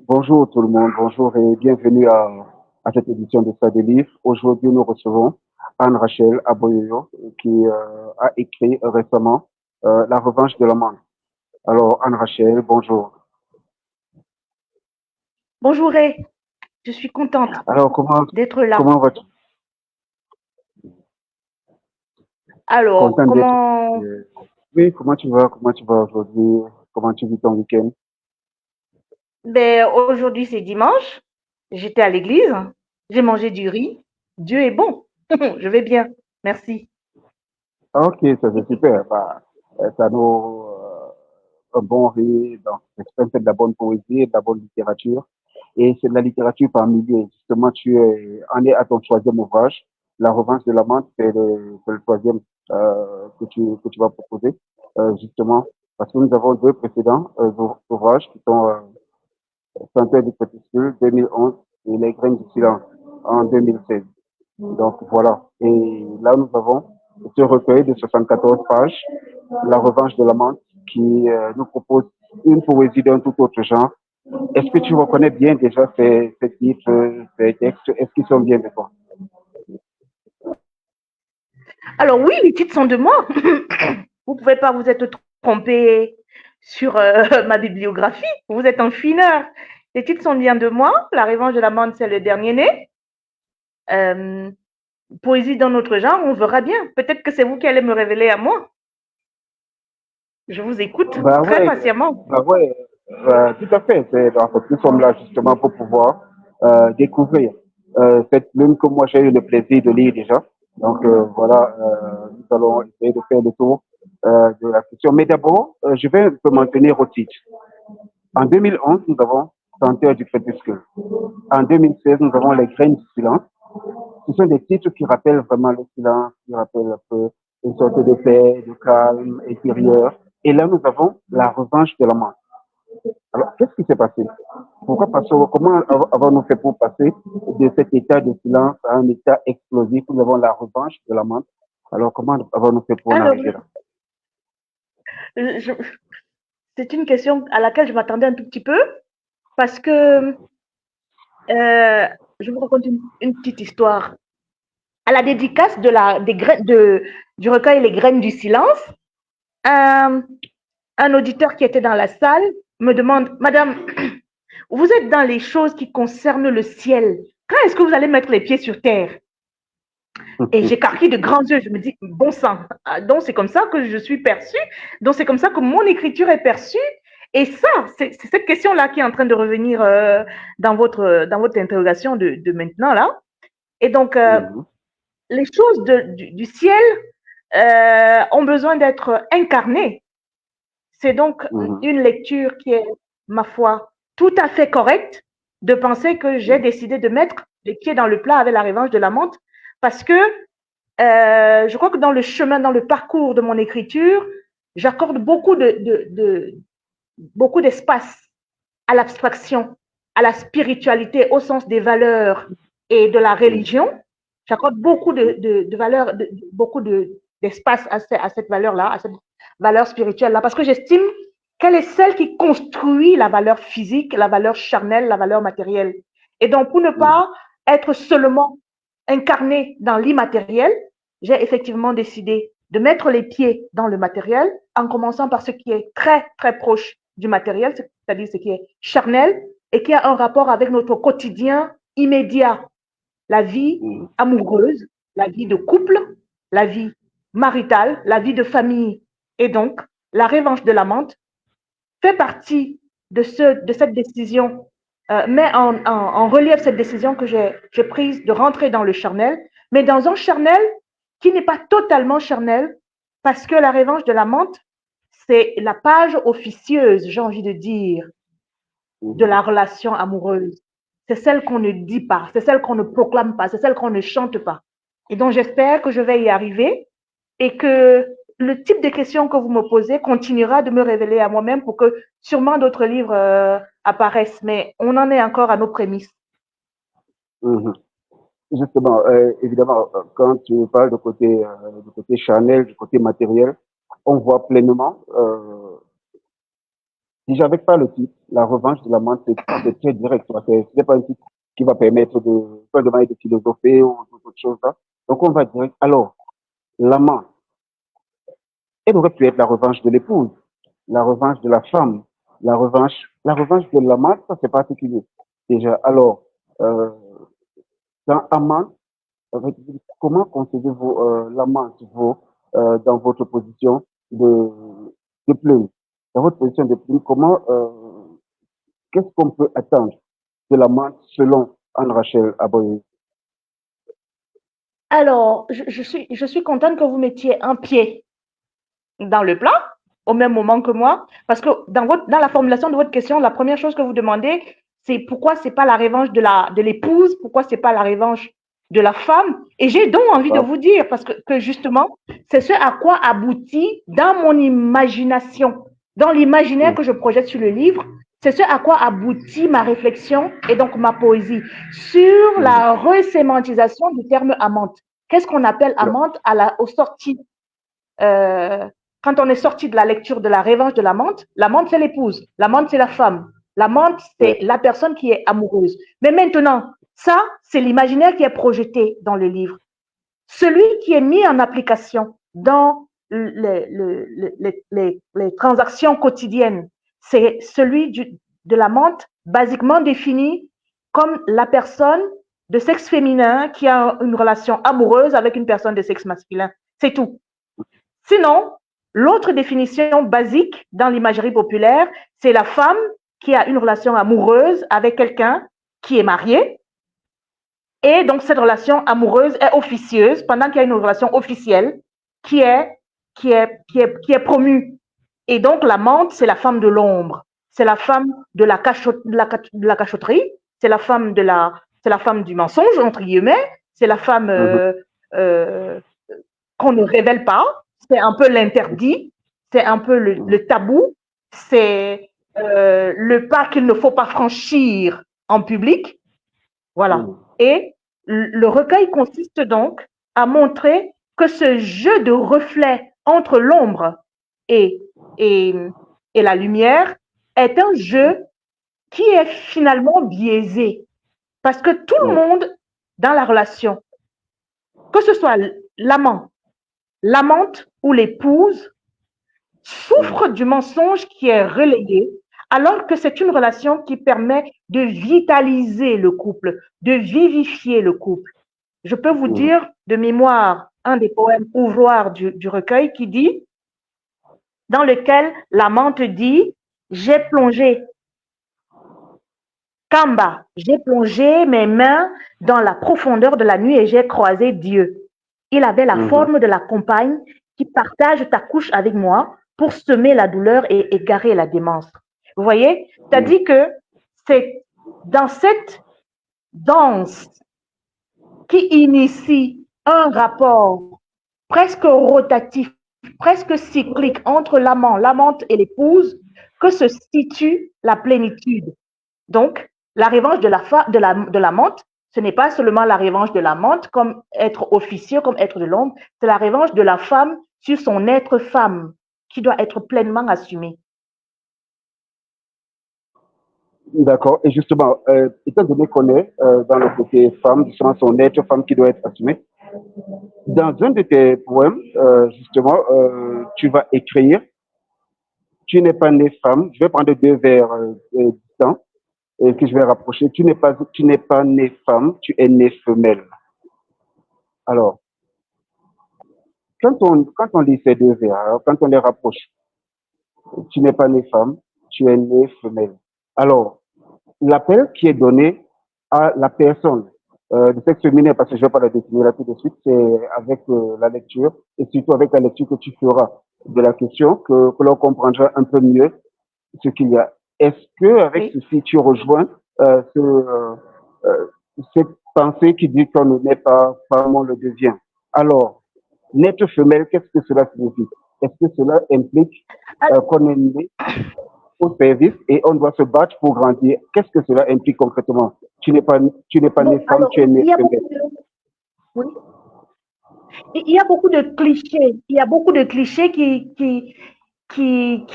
Bonjour tout le monde, bonjour et bienvenue à cette édition de Ça des livres. Aujourd'hui, nous recevons Anne-Rachel Aboyoyo qui a écrit récemment La revanche de l'amande. Alors, Anne-Rachel, bonjour. Bonjour Ray, je suis contente Alors, d'être là. comment vas-tu? Alors, Content d'être. comment... euh, Oui, comment tu vas? Comment tu vas aujourd'hui? Comment tu vis ton week-end? Ben, aujourd'hui c'est dimanche, j'étais à l'église, j'ai mangé du riz. Dieu est bon, je vais bien, merci. Ah, ok, ça c'est super. Bah, ça nous un bon riz, donc c'est de la bonne poésie, de la bonne littérature. Et c'est de la littérature par milliers. Justement, en es à ton troisième ouvrage. La revanche de la menthe, c'est le troisième que tu vas proposer, justement, parce que nous avons deux précédents ouvrages qui sont Synthèse du crépuscule 2011 et Les graines du silence en 2016. Donc voilà. Et là, nous avons ce recueil de 74 pages, La revanche de la menthe, qui nous propose une poésie d'un tout autre genre. Est-ce que tu reconnais bien déjà ces titres, ces textes? Est-ce qu'ils sont bien de toi? Alors oui, les titres sont de moi. Vous pouvez pas vous être trompé sur ma bibliographie, vous êtes un fineur. Les titres sont bien de moi. La revanche de la menthe, c'est le dernier né. Euh, Poésie dans notre genre, on verra bien. Peut-être que c'est vous qui allez me révéler à moi. Je vous écoute Bah très ouais, patiemment. bah ouais, tout à fait. Donc, nous sommes là justement pour pouvoir découvrir cette plume que moi j'ai eu le plaisir de lire déjà. Donc voilà, nous allons essayer de faire le tour de la question. Mais d'abord, je vais me maintenir au titre. En 2011, nous avons Senteur du crépuscule. En 2016, nous avons Les graines du silence. Ce sont des titres qui rappellent vraiment le silence, qui rappellent un peu une sorte de paix, de calme intérieur. Et là, nous avons La revanche de la mort. Alors, qu'est-ce qui s'est passé? Pourquoi passer, comment avons-nous fait pour passer de cet état de silence à un état explosif où nous avons la revanche de la menthe? Alors, comment avons-nous fait pour en Alors, arriver là? je- c'est une question à laquelle je m'attendais un tout petit peu parce que je vous raconte une petite histoire. À la dédicace du recueil Les graines du silence, un, un auditeur qui était dans la salle me demande, Madame, vous êtes dans les choses qui concernent le ciel. Quand est-ce que vous allez mettre les pieds sur terre? Et j'écarquille de grands yeux. Je me dis, bon sang, donc c'est comme ça que je suis perçue. Donc c'est comme ça que mon écriture est perçue. Et ça, c'est cette question-là qui est en train de revenir dans votre interrogation de maintenant là. Et donc, Mhm, les choses du ciel ont besoin d'être incarnées. C'est donc mhm, une lecture qui est, ma foi, tout à fait correcte de penser que j'ai décidé de mettre les pieds dans le plat avec la revanche de la menthe parce que je crois que dans le chemin, dans le parcours de mon écriture, j'accorde beaucoup d'espace à l'abstraction, à la spiritualité au sens des valeurs et de la mhm, religion. J'accorde beaucoup de valeurs, beaucoup d'espace à cette valeur-là, à cette valeur spirituelle-là, parce que j'estime qu'elle est celle qui construit la valeur physique, la valeur charnelle, la valeur matérielle. Et donc, pour ne mhm, pas être seulement incarné dans l'immatériel, j'ai effectivement décidé de mettre les pieds dans le matériel en commençant par ce qui est très, très proche du matériel, c'est-à-dire ce qui est charnel et qui a un rapport avec notre quotidien immédiat, la vie mhm, amoureuse, la vie de couple, la vie maritale, la vie de famille. Et donc, la revanche de la menthe fait partie de cette décision, met en relief cette décision que j'ai prise de rentrer dans le charnel, mais dans un charnel qui n'est pas totalement charnel, parce que la revanche de la menthe, c'est la page officieuse, j'ai envie de dire, de mhm. la relation amoureuse. C'est celle qu'on ne dit pas, c'est celle qu'on ne proclame pas, c'est celle qu'on ne chante pas. Et donc j'espère que je vais y arriver et que le type de questions que vous me posez continuera de me révéler à moi-même pour que sûrement d'autres livres apparaissent. Mais on en est encore à nos prémices. Mhm. Justement, évidemment, quand tu parles du côté charnel, du côté matériel, on voit pleinement, si j'avais pas le titre, la revanche de l'amant, c'est très direct. Ce n'est pas un titre qui va permettre de demander de philosopher ou d'autres choses là. Donc on va dire, alors, l'amant, elle aurait pu être la revanche de l'épouse, la revanche de la femme, la revanche de l'amant, ça c'est particulier. Déjà, alors, euh, dans amant, comment concevez-vous l'amant vous, dans votre position de plume? Dans votre position de plume, comment, qu'est-ce qu'on peut attendre de l'amant selon Anne-Rachel Aboye? Alors, je suis contente que vous mettiez un pied dans le plat au même moment que moi, parce que dans la formulation de votre question, la première chose que vous demandez, c'est pourquoi c'est pas la revanche de l'épouse, pourquoi c'est pas la revanche de la femme. Et j'ai donc envie de vous dire, parce que justement, c'est ce à quoi aboutit dans mon imagination, dans l'imaginaire que je projette sur le livre, c'est ce à quoi aboutit ma réflexion et donc ma poésie sur la resémantisation du terme amante. Qu'est-ce qu'on appelle amante au sorti quand on est sorti de la lecture de la revanche de l'amante c'est l'épouse, l'amante c'est la femme, l'amante c'est la personne qui est amoureuse. Mais maintenant, ça, c'est l'imaginaire qui est projeté dans le livre. Celui qui est mis en application dans les transactions quotidiennes, c'est celui de l'amante, basiquement défini comme la personne de sexe féminin qui a une relation amoureuse avec une personne de sexe masculin. C'est tout. Sinon, l'autre définition basique dans l'imagerie populaire, c'est la femme qui a une relation amoureuse avec quelqu'un qui est marié. Et donc, cette relation amoureuse est officieuse pendant qu'il y a une relation officielle qui est promue. Et donc, l'amante, c'est la femme de l'ombre. C'est la femme de la cachotterie. C'est la femme du mensonge, entre guillemets. C'est la femme qu'on ne révèle pas. C'est un peu l'interdit. C'est un peu le tabou. C'est le pas qu'il ne faut pas franchir en public. Voilà. Et le recueil consiste donc à montrer que ce jeu de reflets entre l'ombre et la lumière est un jeu qui est finalement biaisé. Parce que tout le monde dans la relation, que ce soit l'amant, l'amante ou l'épouse, souffre du mensonge qui est relayé, alors que c'est une relation qui permet de vitaliser le couple, de vivifier le couple. Je peux vous dire de mémoire un des poèmes ouvroirs du recueil qui dit, dans lequel l'amante dit, j'ai plongé, Kamba, j'ai plongé mes mains dans la profondeur de la nuit et j'ai croisé Dieu. Il avait la forme de la compagne qui partage ta couche avec moi pour semer la douleur et égarer la démence. Vous voyez? C'est-à-dire que c'est dans cette danse qui initie un rapport presque rotatif, presque cyclique entre l'amant, l'amante et l'épouse que se situe la plénitude. Donc, la revanche de l'amante, ce n'est pas seulement la revanche de l'amante comme être officieux, comme être de l'ombre, c'est la revanche de la femme sur son être femme qui doit être pleinement assumée. D'accord. Et justement, étant donné qu'on est dans le côté femme, justement son être femme qui doit être assumée, dans un de tes poèmes, justement, tu vas écrire tu n'es pas née femme. Je vais prendre deux vers distants et que je vais rapprocher. Tu n'es pas née femme, tu es née femelle. Alors, quand on lit ces deux vers, quand on les rapproche, tu n'es pas née femme, tu es née femelle. Alors, l'appel qui est donné à la personne de sexe féminin, parce que je ne vais pas la définir là tout de suite, c'est avec la lecture et surtout avec la lecture que tu feras de la question que l'on comprendra un peu mieux ce qu'il y a. Est-ce que avec ceci tu rejoins cette pensée qui dit qu'on ne naît pas femme, on le devient? Alors, naître femelle, qu'est-ce que cela signifie? Est-ce que cela implique qu'on est né au service et on doit se battre pour grandir? Qu'est-ce que cela implique concrètement? Tu n'es pas née femme, tu es née femelle. Oui. Il y a beaucoup de clichés. Il y a beaucoup de clichés qui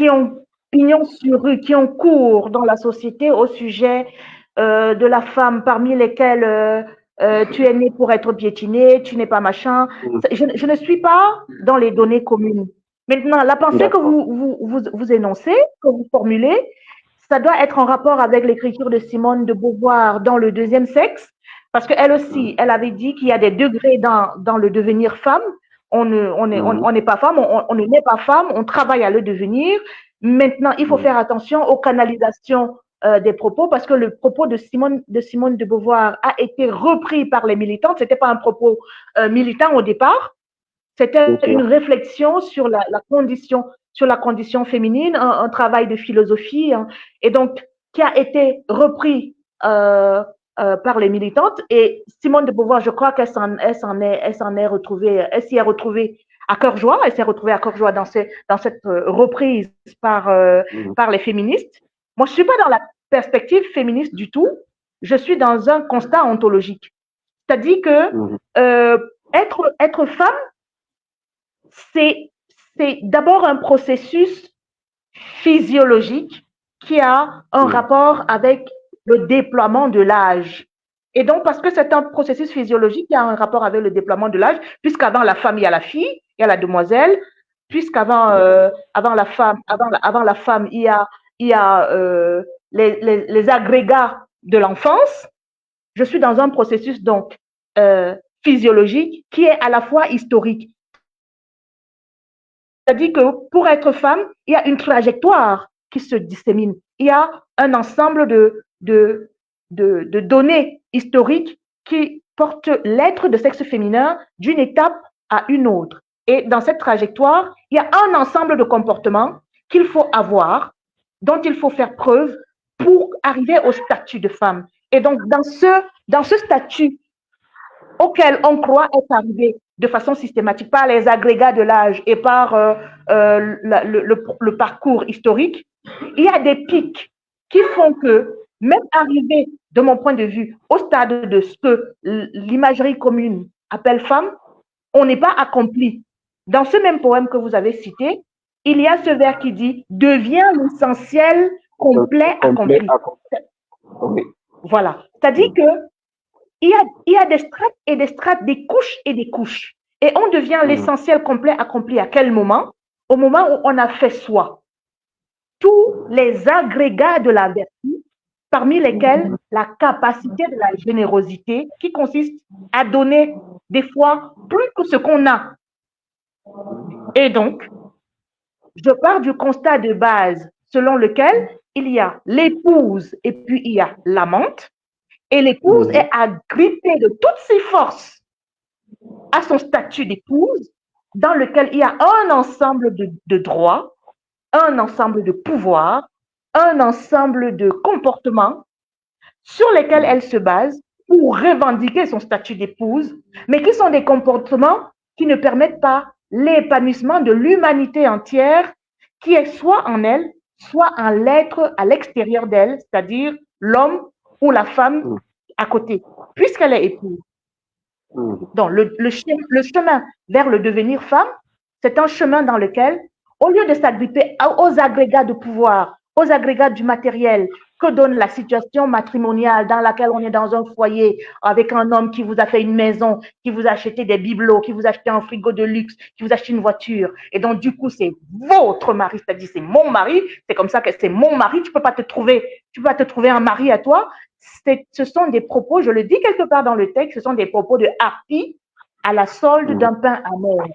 ont pignon sur rue, qui ont cours dans la société au sujet de la femme, parmi lesquels tu es né pour être piétiné, tu n'es pas machin. Mhm. Je ne suis pas dans les données communes. Maintenant, la pensée que D'accord. vous énoncez, que vous formulez, ça doit être en rapport avec l'écriture de Simone de Beauvoir dans Le Deuxième Sexe, parce qu'elle aussi, elle avait dit qu'il y a des degrés dans le devenir femme. Mhm. On n'est pas femme, on ne naît pas femme, on travaille à le devenir. Maintenant, il faut Mhm. faire attention aux canalisations des propos, parce que le propos de Simone de Beauvoir a été repris par les militantes. Ce n'était pas un propos militant au départ, c'était Bien une sûr. réflexion sur la condition féminine, un travail de philosophie, hein, et donc qui a été repris par les militantes. Et Simone de Beauvoir, je crois elle s'en est retrouvée, elle s'y est retrouvée à cœur joie, elle s'est retrouvée à cœur joie dans cette reprise Mhm. par les féministes. Moi, je ne suis pas dans la perspective féministe du tout, je suis dans un constat ontologique. C'est-à-dire que Mhm. euh, être femme, c'est, c'est d'abord un processus physiologique qui a un Mhm. rapport avec le déploiement de l'âge. Et donc, parce que c'est un processus physiologique qui a un rapport avec le déploiement de l'âge, puisqu'avant la femme, il y a la fille, il y a la demoiselle, puisqu'avant avant la femme, il y a les agrégats de l'enfance. Je suis dans un processus donc physiologique qui est à la fois historique. C'est-à-dire que pour être femme, il y a une trajectoire qui se dissémine. Il y a un ensemble de données historiques qui portent l'être de sexe féminin d'une étape à une autre. Et dans cette trajectoire, il y a un ensemble de comportements qu'il faut avoir, dont il faut faire preuve pour arriver au statut de femme. Et donc, dans ce statut auquel on croit être arrivé de façon systématique par les agrégats de l'âge et par le parcours historique, il y a des pics qui font que, même arrivé, de mon point de vue, au stade de ce que l'imagerie commune appelle femme, on n'est pas accompli. Dans ce même poème que vous avez cité, il y a ce vers qui dit devient l'essentiel Donc, complet complet accompli. à complet. Oui. Voilà. C'est-à-dire Mhm. que il y a des strates et des strates, des couches et des couches. Et on devient Mhm. l'essentiel complet accompli à quel moment? Au moment où on a fait soi. Tous les agrégats de la vertu, parmi lesquels la capacité de la générosité, qui consiste à donner des fois plus que ce qu'on a. Et donc, je pars du constat de base selon lequel il y a l'épouse et puis il y a l'amante. Et l'épouse Mhm. est agrippée de toutes ses forces à son statut d'épouse, dans lequel il y a un ensemble de droits, un ensemble de pouvoirs, un ensemble de comportements sur lesquels elle se base pour revendiquer son statut d'épouse, mais qui sont des comportements qui ne permettent pas l'épanouissement de l'humanité entière qui est soit en elle, soit en l'être à l'extérieur d'elle, c'est-à-dire l'homme ou la femme Mhm. à côté, puisqu'elle est épouse. Mhm. Donc, le chemin vers le devenir femme, c'est un chemin dans lequel, au lieu de s'agripper aux agrégats de pouvoir, aux agrégats du matériel que donne la situation matrimoniale dans laquelle on est dans un foyer avec un homme qui vous a fait une maison, qui vous a acheté des bibelots, qui vous a acheté un frigo de luxe, qui vous a acheté une voiture. Et donc, du coup, c'est votre mari, c'est-à-dire c'est mon mari, c'est comme ça que c'est mon mari, tu peux pas te trouver un mari à toi, ce sont des propos, je le dis quelque part dans le texte, ce sont des propos de harpie à la solde Mhm. d'un pain amer.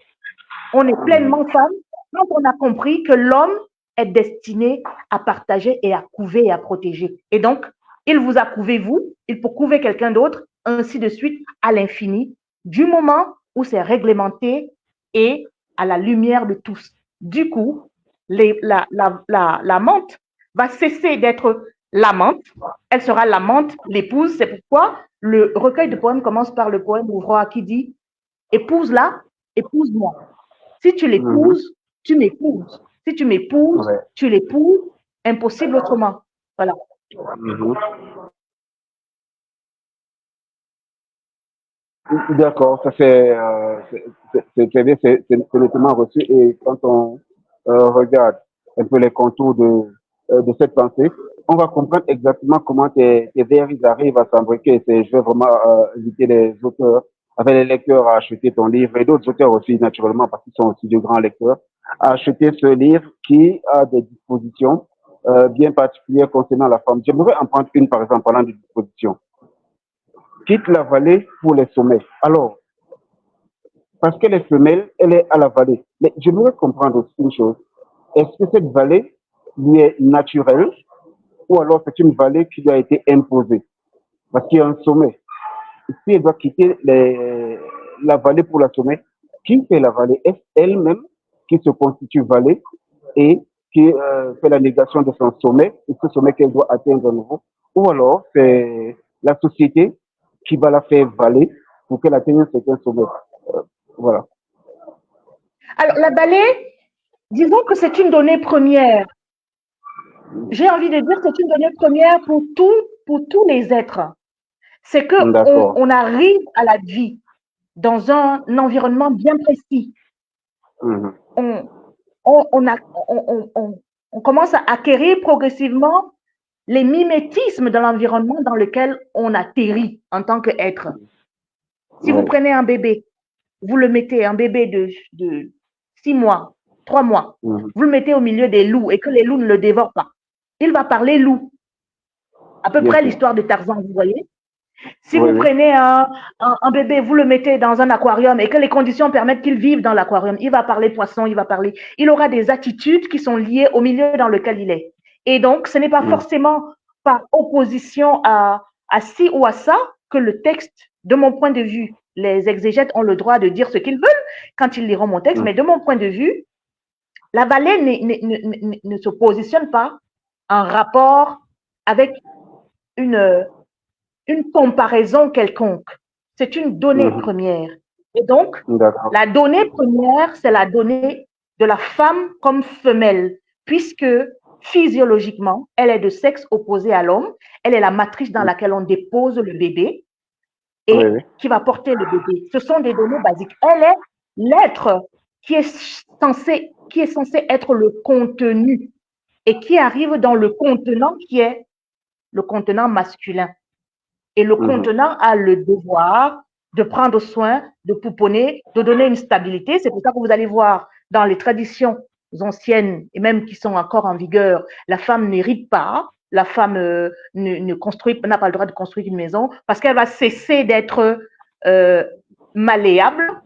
On est Mhm. pleinement femme quand on a compris que l'homme est destiné à partager et à couver et à protéger. Et donc, il vous a couvé vous, il peut couver quelqu'un d'autre, ainsi de suite, à l'infini, du moment où c'est réglementé et à la lumière de tous. Du coup, l'amante va cesser d'être l'amante, elle sera l'amante, l'épouse. C'est pourquoi le recueil de poèmes commence par le poème Ouvroy qui dit épouse-la, épouse-moi. Si tu Mhm. l'épouses, tu m'épouses. Si tu m'épouses, Ouais. tu l'épouses. Impossible autrement. Voilà. Mhm. D'accord, ça c'est très bien, c'est nettement reçu. Et quand on regarde un peu les contours de cette pensée, on va comprendre exactement comment tes vers ils arrivent à s'embriquer. Je vais vraiment inviter les auteurs, avec les lecteurs à acheter ton livre et d'autres auteurs aussi, naturellement, parce qu'ils sont aussi de grands lecteurs, à acheter ce livre qui a des dispositions bien particulières concernant la femme. J'aimerais en prendre une, par exemple, parlant de dispositions. Quitte la vallée pour les sommets. Alors, parce qu'elle est femelle, elle est à la vallée. Mais j'aimerais comprendre aussi une chose. Est-ce que cette vallée lui est naturelle ou alors c'est une vallée qui lui a été imposée? Parce qu'il y a un sommet. Si elle doit quitter la vallée pour la sommet, qui fait la vallée? Est-ce elle-même qui se constitue vallée et qui fait la négation de son sommet, et ce sommet qu'elle doit atteindre à nouveau? Ou alors c'est la société qui va la faire vallée pour qu'elle atteigne un certain sommet? Voilà. Alors, la balai, disons que c'est une donnée première. J'ai envie de dire que c'est une donnée première pour tous les êtres. C'est que D'accord. on arrive à la vie dans un environnement bien précis. Mhm. On, on, a, on commence à acquérir progressivement les mimétismes de l'environnement dans lequel on atterrit en tant qu'être. Si vous Oui. prenez un bébé, vous le mettez, un bébé de 6 mois, 3 mois, Mhm. vous le mettez au milieu des loups et que les loups ne le dévorent pas. Il va parler loup. À peu Bien près sûr. l'histoire de Tarzan, vous voyez. Si Oui, vous oui. prenez un bébé, vous le mettez dans un aquarium et que les conditions permettent qu'il vive dans l'aquarium, il va parler poisson, il aura des attitudes qui sont liées au milieu dans lequel il est. Et donc, ce n'est pas Mhm. forcément par opposition à ci ou à ça que le texte, de mon point de vue, les exégètes ont le droit de dire ce qu'ils veulent quand ils liront mon texte, Mhm. mais de mon point de vue, la vallée ne se positionne pas en rapport avec une, une comparaison quelconque. C'est une donnée Mhm. première. Et donc, D'accord. la donnée première, c'est la donnée de la femme comme femelle, puisque physiologiquement, elle est de sexe opposé à l'homme. Elle est la matrice dans Mhm. laquelle on dépose le bébé Oui, et oui. qui va porter le bébé. Ce sont des données basiques. Elle est l'être qui est censé être le contenu et qui arrive dans le contenant qui est le contenant masculin. Et le Mhm. contenant a le devoir de prendre soin, de pouponner, de donner une stabilité. C'est pour ça que vous allez voir dans les traditions anciennes et même qui sont encore en vigueur, la femme n'hérite pas, la femme n'a pas le droit de construire une maison parce qu'elle va cesser d'être euh, malléable,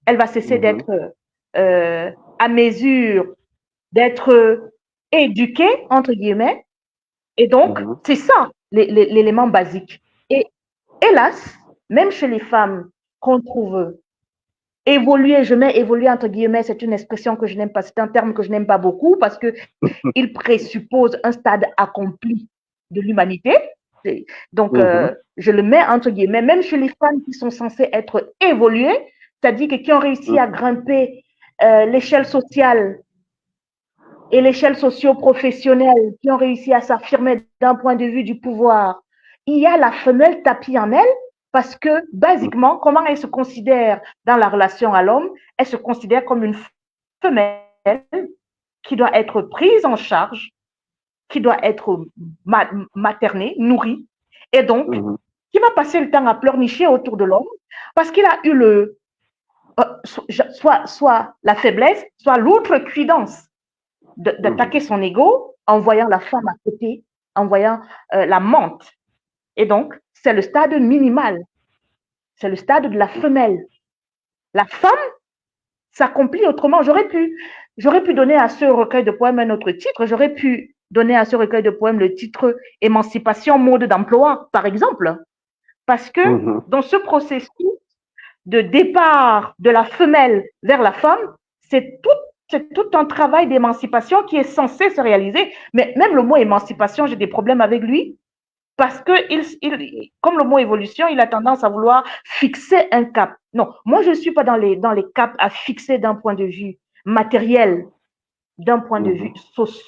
elle va cesser Mhm. d'être à mesure d'être éduquée, entre guillemets. Et donc, Mhm. c'est ça l'élément basique. Et hélas, même chez les femmes qu'on trouve évoluer, je mets évoluer entre guillemets, c'est une expression que je n'aime pas, c'est un terme que je n'aime pas beaucoup parce qu'il présuppose un stade accompli de l'humanité. Donc, Mhm. je le mets entre guillemets, même chez les femmes qui sont censées être évoluées, c'est-à-dire que qui ont réussi à grimper l'échelle sociale et l'échelle socio-professionnelle, qui ont réussi à s'affirmer d'un point de vue du pouvoir. Il y a la femelle tapis en elle parce que, Mhm. basiquement, comment elle se considère dans la relation à l'homme? Elle se considère comme une femelle qui doit être prise en charge, qui doit être maternée, nourrie, et donc Mhm. qui va passer le temps à pleurnicher autour de l'homme parce qu'il a eu soit la faiblesse, soit l'outrecuidance Mhm. d'attaquer son ego en voyant la femme à côté, en voyant la menthe. Et donc, c'est le stade minimal, c'est le stade de la femelle. La femme s'accomplit autrement. J'aurais pu donner à ce recueil de poèmes un autre titre. J'aurais pu donner à ce recueil de poèmes le titre Émancipation, mode d'emploi, par exemple. Parce que Mhm. dans ce processus de départ de la femelle vers la femme, c'est tout un travail d'émancipation qui est censé se réaliser. Mais même le mot émancipation, j'ai des problèmes avec lui parce que, comme le mot évolution, il a tendance à vouloir fixer un cap. Non, moi, je ne suis pas dans les caps à fixer d'un point de vue matériel, d'un point de Mhm. vue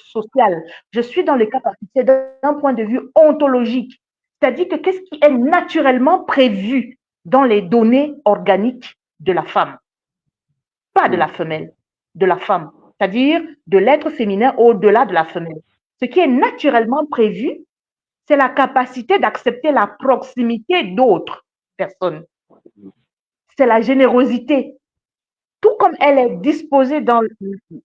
social. Je suis dans le cap à fixer d'un point de vue ontologique. C'est-à-dire que qu'est-ce qui est naturellement prévu dans les données organiques de la femme, pas de la femelle, de la femme, c'est-à-dire de l'être féminin au-delà de la femelle. Ce qui est naturellement prévu, c'est la capacité d'accepter la proximité d'autres personnes. C'est la générosité. Tout comme elle est disposée dans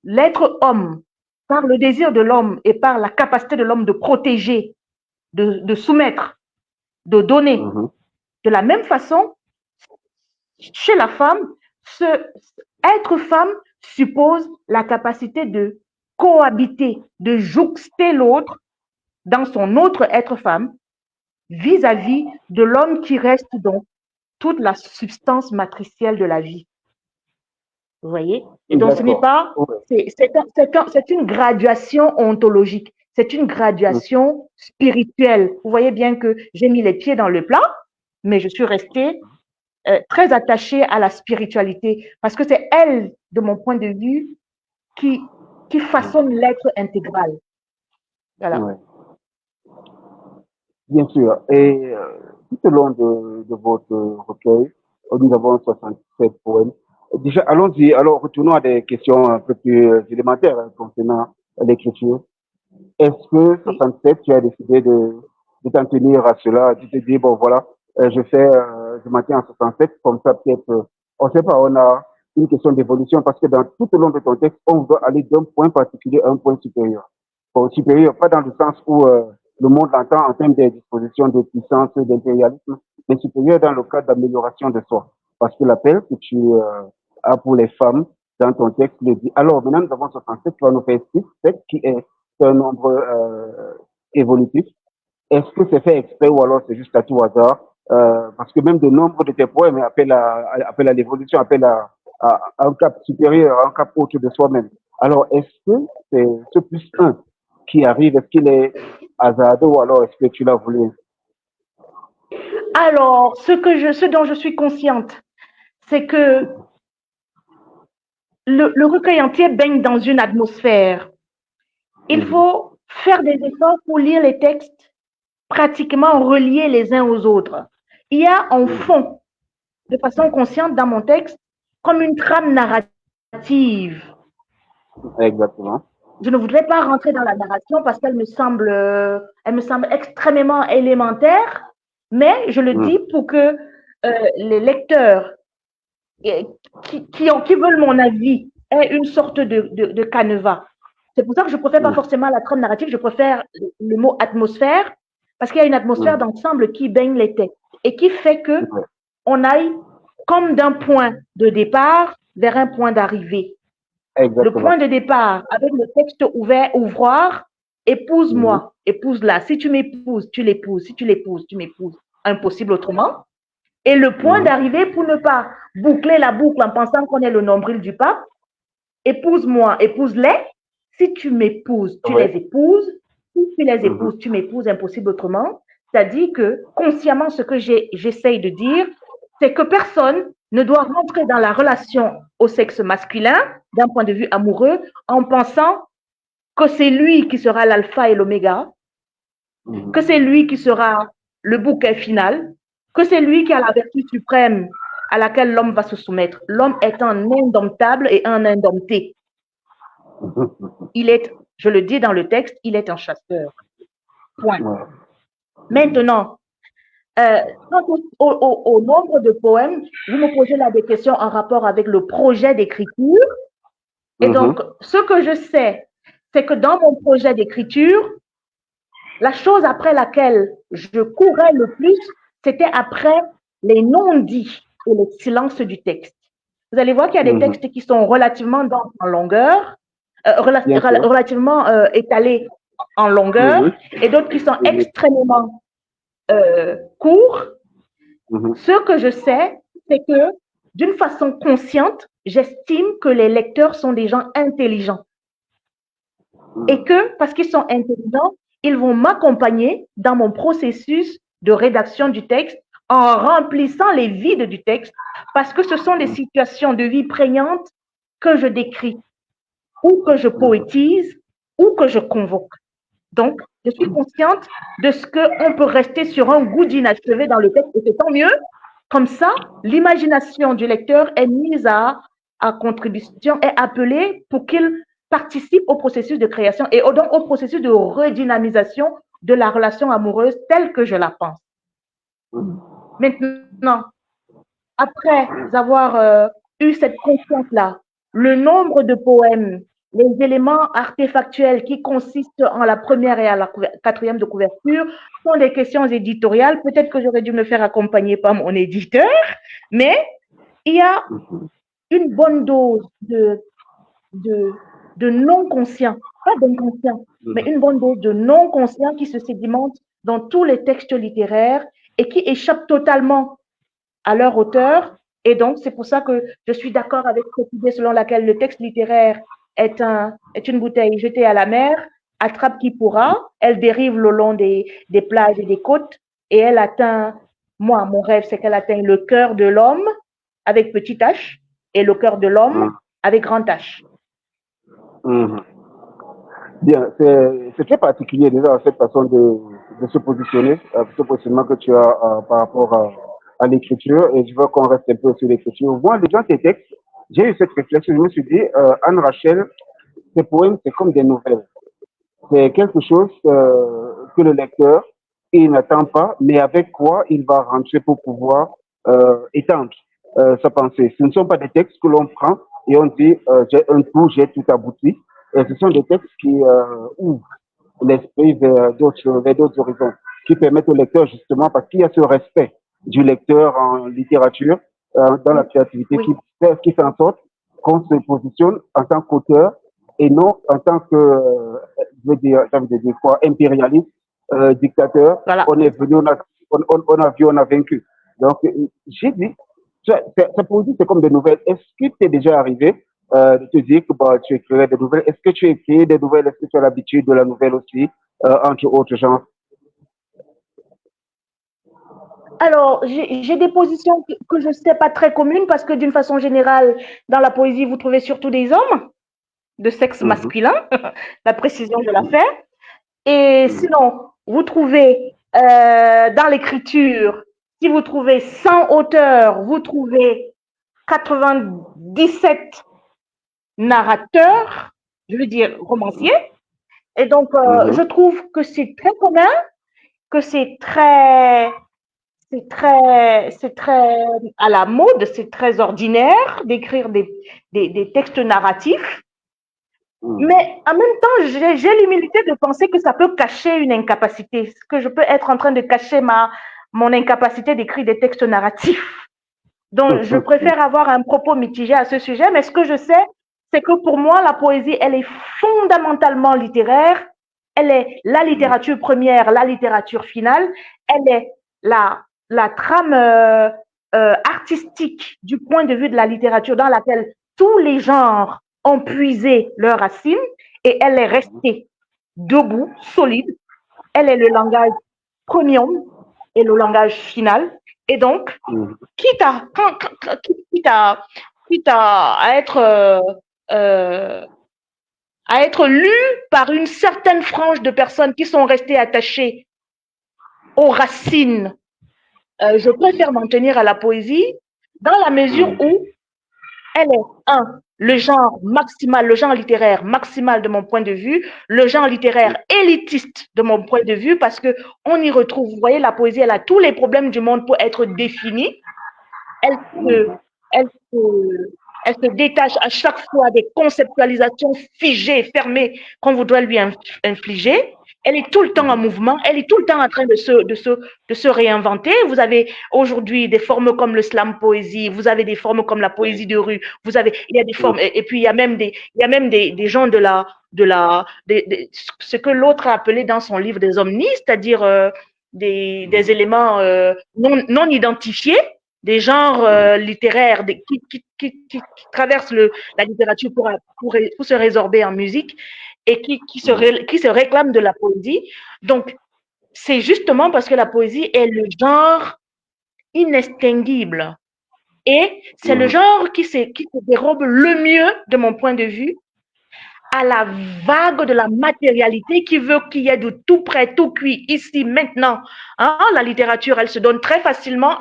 l'être homme, par le désir de l'homme et par la capacité de l'homme de protéger, de soumettre, de donner. De la même façon, chez la femme, être femme suppose la capacité de cohabiter, de jouxter l'autre dans son autre être femme vis-à-vis de l'homme qui reste donc toute la substance matricielle de la vie. Vous voyez? Et donc, ce n'est pas, c'est une graduation ontologique, c'est une graduation spirituelle. Vous voyez bien que j'ai mis les pieds dans le plat, mais je suis restée très attachée à la spiritualité parce que c'est elle, de mon point de vue, qui façonne l'être intégral. Voilà. Ouais. Bien sûr. Et tout au long de votre recueil, nous avons 67 poèmes. Déjà, allons-y. Alors, retournons à des questions un peu plus élémentaires concernant l'écriture. Est-ce que 67, tu as décidé de t'en tenir à cela? Tu te dis, bon, voilà, je maintiens en 67, comme ça, peut-être, on ne sait pas, on a une question d'évolution parce que tout au long de ton texte, on doit aller d'un point particulier à un point supérieur. Bon, supérieur, pas dans le sens où le monde l'entend en termes de dispositions de puissance, d'impérialisme, mais supérieur dans le cadre d'amélioration de soi. Parce que l'appel que tu as pour les femmes dans ton texte le dit. Alors, maintenant, nous avons 67, tu vas nous faire 6, 7, qui est un nombre évolutif. Est-ce que c'est fait exprès ou alors c'est juste à tout hasard? Parce que même le nombre de tes poèmes appelle à l'évolution, appelle à un cap supérieur, à un cap autour de soi-même. Alors, est-ce que c'est ce plus 1 qui arrive, est-ce qu'il est hasardeux ou alors est-ce que tu l'as voulu? Alors, ce dont je suis consciente, c'est que le recueil entier baigne dans une atmosphère. Il faut faire des efforts pour lire les textes pratiquement reliés les uns aux autres. Il y a en fond, de façon consciente dans mon texte, comme une trame narrative. Exactement. Je ne voudrais pas rentrer dans la narration parce qu'elle me semble extrêmement élémentaire, mais je le dis pour que les lecteurs qui veulent mon avis aient une sorte de canevas. C'est pour ça que je préfère pas forcément la trame narrative, je préfère le mot atmosphère, parce qu'il y a une atmosphère d'ensemble qui baigne les textes et qui fait que on aille comme d'un point de départ vers un point d'arrivée. Exactement. Le point de départ, avec le texte ouvroir, épouse-moi, épouse-la. Si tu m'épouses, tu l'épouses. Si tu l'épouses, tu m'épouses. Impossible autrement. Et le point d'arrivée, pour ne pas boucler la boucle en pensant qu'on est le nombril du pape, épouse-moi, épouse-les. Si tu m'épouses, tu les épouses. Si tu les épouses, tu m'épouses, impossible autrement. C'est-à-dire que consciemment, ce que j'essaye de dire, c'est que personne ne doit rentrer dans la relation au sexe masculin d'un point de vue amoureux en pensant que c'est lui qui sera l'alpha et l'oméga, que c'est lui qui sera le bouquet final, que c'est lui qui a la vertu suprême à laquelle l'homme va se soumettre. L'homme est un indomptable et un indompté. Il est, je le dis dans le texte, il est un chasseur. Point. Maintenant, quant au nombre de poèmes, vous me posez là des questions en rapport avec le projet d'écriture. Et donc, ce que je sais, c'est que dans mon projet d'écriture, la chose après laquelle je courais le plus, c'était après les non-dits et le silence du texte. Vous allez voir qu'il y a des textes qui sont relativement denses en longueur, relativement étalés en longueur, et d'autres qui sont extrêmement courts. Ce que je sais, c'est que d'une façon consciente, j'estime que les lecteurs sont des gens intelligents. Et que, parce qu'ils sont intelligents, ils vont m'accompagner dans mon processus de rédaction du texte en remplissant les vides du texte, parce que ce sont des situations de vie prégnantes que je décris, ou que je poétise, ou que je convoque. Donc, je suis consciente de ce qu'on peut rester sur un goût d'inachevé dans le texte, et c'est tant mieux, Comme ça, l'imagination du lecteur est mise à contribution, est appelée pour qu'il participe au processus de création et donc au processus de redynamisation de la relation amoureuse telle que je la pense. Maintenant, après avoir eu cette conscience-là, le nombre de poèmes, les éléments artefactuels qui consistent en la première et à la quatrième de couverture sont des questions éditoriales. Peut-être que j'aurais dû me faire accompagner par mon éditeur, mais il y a une bonne dose de non-conscient, pas d'inconscient, mais une bonne dose de non-conscient qui se sédimente dans tous les textes littéraires et qui échappent totalement à leur auteur. Et donc, c'est pour ça que je suis d'accord avec cette idée selon laquelle le texte littéraire est une bouteille jetée à la mer, attrape qui pourra, elle dérive le long des plages et des côtes, et elle atteint, moi, mon rêve, c'est qu'elle atteigne le cœur de l'homme avec petit h et le cœur de l'homme avec grand H. Bien, c'est très particulier déjà cette façon de se positionner, ce positionnement que tu as par rapport à l'écriture, et je veux qu'on reste un peu sur l'écriture. Moi, dans tes textes, j'ai eu cette réflexion, je me suis dit, Anne Rachel, ces poèmes, c'est comme des nouvelles. C'est quelque chose que le lecteur, il n'attend pas, mais avec quoi il va rentrer pour pouvoir étendre sa pensée. Ce ne sont pas des textes que l'on prend et on dit j'ai un tout, j'ai tout abouti. Et ce sont des textes qui ouvrent l'esprit vers d'autres horizons, qui permettent au lecteur justement, parce qu'il y a ce respect du lecteur en littérature, dans la créativité, qui fait en sorte qu'on se positionne en tant qu'auteur et non en tant que, je veux dire quoi, impérialiste, dictateur. Voilà. On est venu, on a vu, on a vaincu. Donc, j'ai dit, ça poésie, c'est comme des nouvelles. Est-ce qu'il t'est déjà arrivé de te dire que bah, tu écrirais des nouvelles? Est-ce que tu écris des nouvelles? Est-ce que tu as l'habitude de la nouvelle aussi, entre autres genres? Alors, j'ai des positions que je ne sais pas très communes parce que d'une façon générale, dans la poésie, vous trouvez surtout des hommes de sexe masculin. La précision, je la fais. Et sinon, vous trouvez dans l'écriture, si vous trouvez 100 auteurs, vous trouvez 97 narrateurs, je veux dire romanciers. Et donc, je trouve que c'est très commun, que c'est très à la mode, c'est très ordinaire d'écrire des textes narratifs. Mais en même temps, j'ai l'humilité de penser que ça peut cacher une incapacité, que je peux être en train de cacher mon incapacité d'écrire des textes narratifs. Donc, je préfère avoir un propos mitigé à ce sujet, mais ce que je sais, c'est que pour moi, la poésie, elle est fondamentalement littéraire. Elle est la littérature première, la littérature finale. Elle est la trame artistique du point de vue de la littérature dans laquelle tous les genres ont puisé leurs racines et elle est restée debout, solide. Elle est le langage premium et le langage final. Et donc, quitte à être lu par une certaine frange de personnes qui sont restées attachées aux racines, je préfère m'en tenir à la poésie dans la mesure où elle est, le genre maximal, le genre littéraire maximal de mon point de vue, le genre littéraire élitiste de mon point de vue, parce que on y retrouve, vous voyez, la poésie, elle a tous les problèmes du monde pour être définie. Elle se détache à chaque fois des conceptualisations figées, fermées qu'on voudrait lui infliger. Elle est tout le temps en mouvement, elle est tout le temps en train de se réinventer. Vous avez aujourd'hui des formes comme le slam poésie, vous avez des formes comme la poésie de rue, il y a des formes, et puis il y a même des gens ce que l'autre a appelé dans son livre des omnis, c'est-à-dire des éléments non identifiés, des genres littéraires qui traversent la littérature pour se résorber en musique et qui se réclament de la poésie. Donc, c'est justement parce que la poésie est le genre inextinguible. Et c'est le genre qui se dérobe le mieux, de mon point de vue, à la vague de la matérialité qui veut qu'il y ait de tout prêt, tout cuit, ici, maintenant. Hein, la littérature, elle se donne très facilement,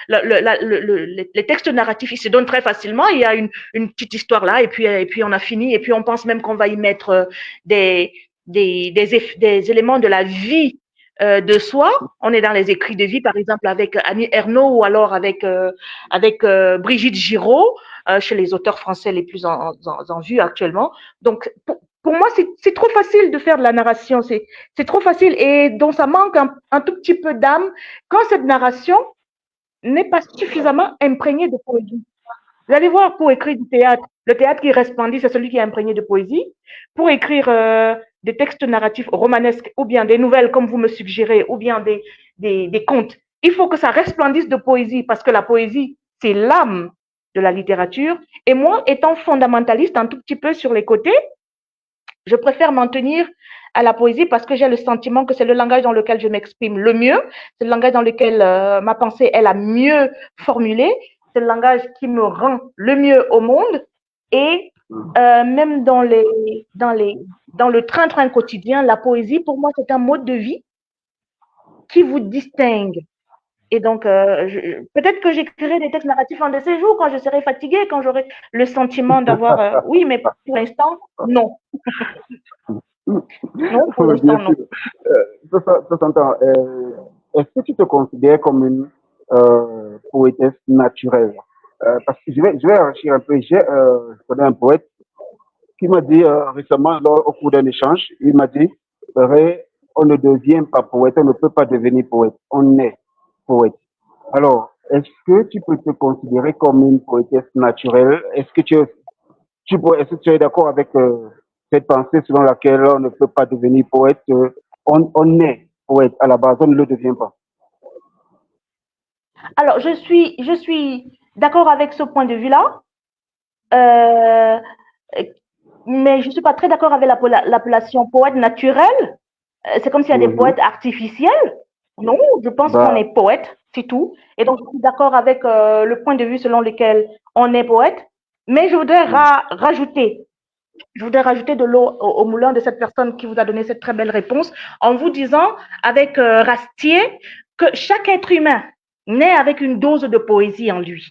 les textes narratifs, ils se donnent très facilement. Il y a une petite histoire là, et puis on a fini, et puis on pense même qu'on va y mettre des éléments de la vie de soi. On est dans les écrits de vie, par exemple, avec Annie Ernaux ou alors avec Brigitte Giraud, chez les auteurs français les plus en vue actuellement. Donc, pour moi, c'est trop facile de faire de la narration. C'est trop facile et donc ça manque un tout petit peu d'âme quand cette narration n'est pas suffisamment imprégnée de poésie. Vous allez voir, pour écrire du théâtre, le théâtre qui resplendit, c'est celui qui est imprégné de poésie. Pour écrire des textes narratifs romanesques ou bien des nouvelles, comme vous me suggérez, ou bien des contes, il faut que ça resplendisse de poésie parce que la poésie, c'est l'âme de la littérature. Et moi, étant fondamentaliste un tout petit peu sur les côtés, je préfère m'en tenir à la poésie parce que j'ai le sentiment que c'est le langage dans lequel je m'exprime le mieux, c'est le langage dans lequel ma pensée est la mieux formulée, c'est le langage qui me rend le mieux au monde et même dans le train-train quotidien, la poésie pour moi c'est un mode de vie qui vous distingue. Et donc, peut-être que j'écrirai des textes narratifs un de ces jours quand je serai fatiguée, quand j'aurai le sentiment d'avoir. Oui, mais pour l'instant, non. Non, pour l'instant, non. Ça s'entend. Est-ce que tu te considères comme une poétesse naturelle? Parce que je vais réfléchir un peu. Je connais un poète qui m'a dit récemment, au cours d'un échange, il m'a dit, Ray, on ne devient pas poète, on ne peut pas devenir poète, on est poète. Alors, est-ce que tu peux te considérer comme une poétesse naturelle? Est-ce que est-ce que tu es d'accord avec cette pensée selon laquelle on ne peut pas devenir poète? On est poète à la base, on ne le devient pas. Alors, je suis d'accord avec ce point de vue-là, euh, mais je ne suis pas très d'accord avec l'appellation poète naturel. C'est comme s'il y a des poètes artificiels. Non, je pense qu'on est poète, c'est tout. Et donc, je suis d'accord avec le point de vue selon lequel on est poète, mais je voudrais rajouter de l'eau au moulin de cette personne qui vous a donné cette très belle réponse en vous disant avec Rastier que chaque être humain naît avec une dose de poésie en lui.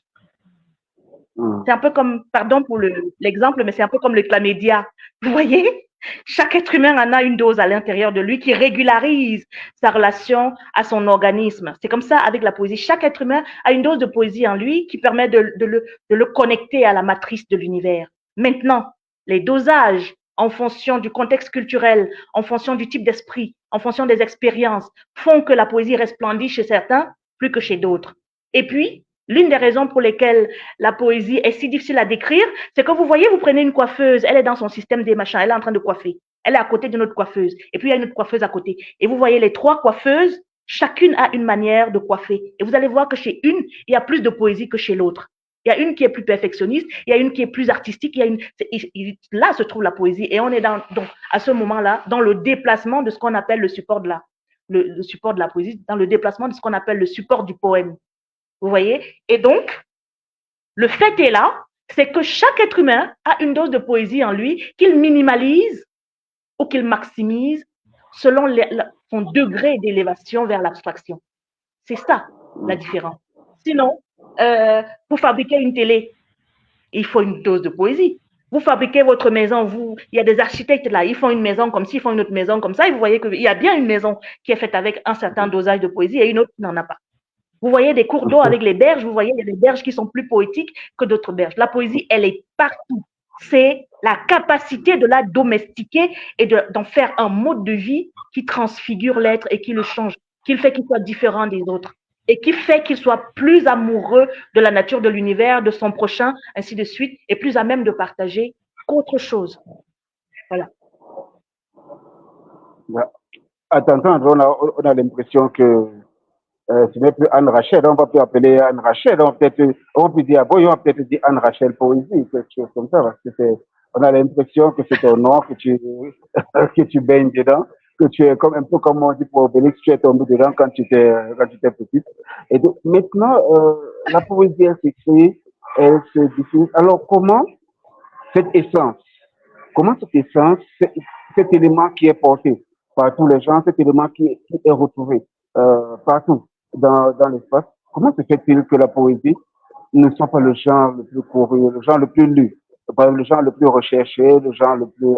C'est un peu comme, pardon pour l'exemple, mais c'est un peu comme le chlamydia. Vous voyez? Chaque être humain en a une dose à l'intérieur de lui qui régularise sa relation à son organisme. C'est comme ça avec la poésie. Chaque être humain a une dose de poésie en lui qui permet de le connecter à la matrice de l'univers. Maintenant, les dosages en fonction du contexte culturel, en fonction du type d'esprit, en fonction des expériences, font que la poésie resplendit chez certains plus que chez d'autres. Et puis, l'une des raisons pour lesquelles la poésie est si difficile à décrire, c'est que vous voyez, vous prenez une coiffeuse, elle est dans son système des machins, elle est en train de coiffer. Elle est à côté d'une autre coiffeuse. Et puis, il y a une autre coiffeuse à côté. Et vous voyez les trois coiffeuses, chacune a une manière de coiffer. Et vous allez voir que chez une, il y a plus de poésie que chez l'autre. Il y a une qui est plus perfectionniste, il y a une qui est plus artistique, là se trouve la poésie. Et on est donc, à ce moment-là, dans le déplacement de ce qu'on appelle le support de la poésie, dans le déplacement de ce qu'on appelle le support du poème. Vous voyez? Et donc, le fait est là, c'est que chaque être humain a une dose de poésie en lui qu'il minimalise ou qu'il maximise selon son degré d'élévation vers l'abstraction. C'est ça la différence. Sinon, pour fabriquer une télé, il faut une dose de poésie. Vous fabriquez votre maison, il y a des architectes là, ils font une maison comme ci, ils font une autre maison comme ça, et vous voyez qu'il y a bien une maison qui est faite avec un certain dosage de poésie et une autre qui n'en a pas. Vous voyez des cours d'eau avec les berges, vous voyez, il y a des berges qui sont plus poétiques que d'autres berges. La poésie, elle est partout. C'est la capacité de la domestiquer et d'en faire un mode de vie qui transfigure l'être et qui le change, qui le fait qu'il soit différent des autres et qui fait qu'il soit plus amoureux de la nature, de l'univers, de son prochain, ainsi de suite, et plus à même de partager qu'autre chose. Voilà. À t'entendre, on a l'impression que ce n'est plus Anne Rachel, on va plus appeler Anne Rachel, on va peut dire, bon, on va peut-être dire Anne Rachel Poésie, quelque chose comme ça, parce que on a l'impression que c'est ton nom, que tu baignes dedans, que tu es comme, un peu comme on dit pour Obélix, tu es tombé dedans quand tu étais petite. Et donc, maintenant, la poésie, elle s'écrit, elle se diffuse. Alors, comment cette essence Comment cet essence, cet élément qui est porté par tous les gens, cet élément qui est retrouvé partout dans l'espace, comment se fait-il que la poésie ne soit pas le genre le plus couru, le genre le plus lu, le genre le plus recherché, le genre le plus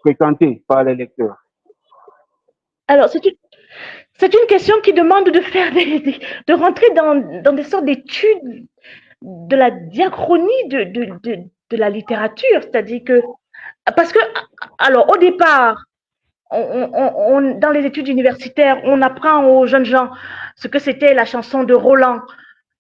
fréquenté par les lecteurs? Alors, c'est une question qui demande de faire de rentrer dans des sortes d'études de la diachronie de la littérature. C'est-à-dire que, parce que, alors, au départ, dans les études universitaires, on apprend aux jeunes gens ce que c'était la chanson de Roland,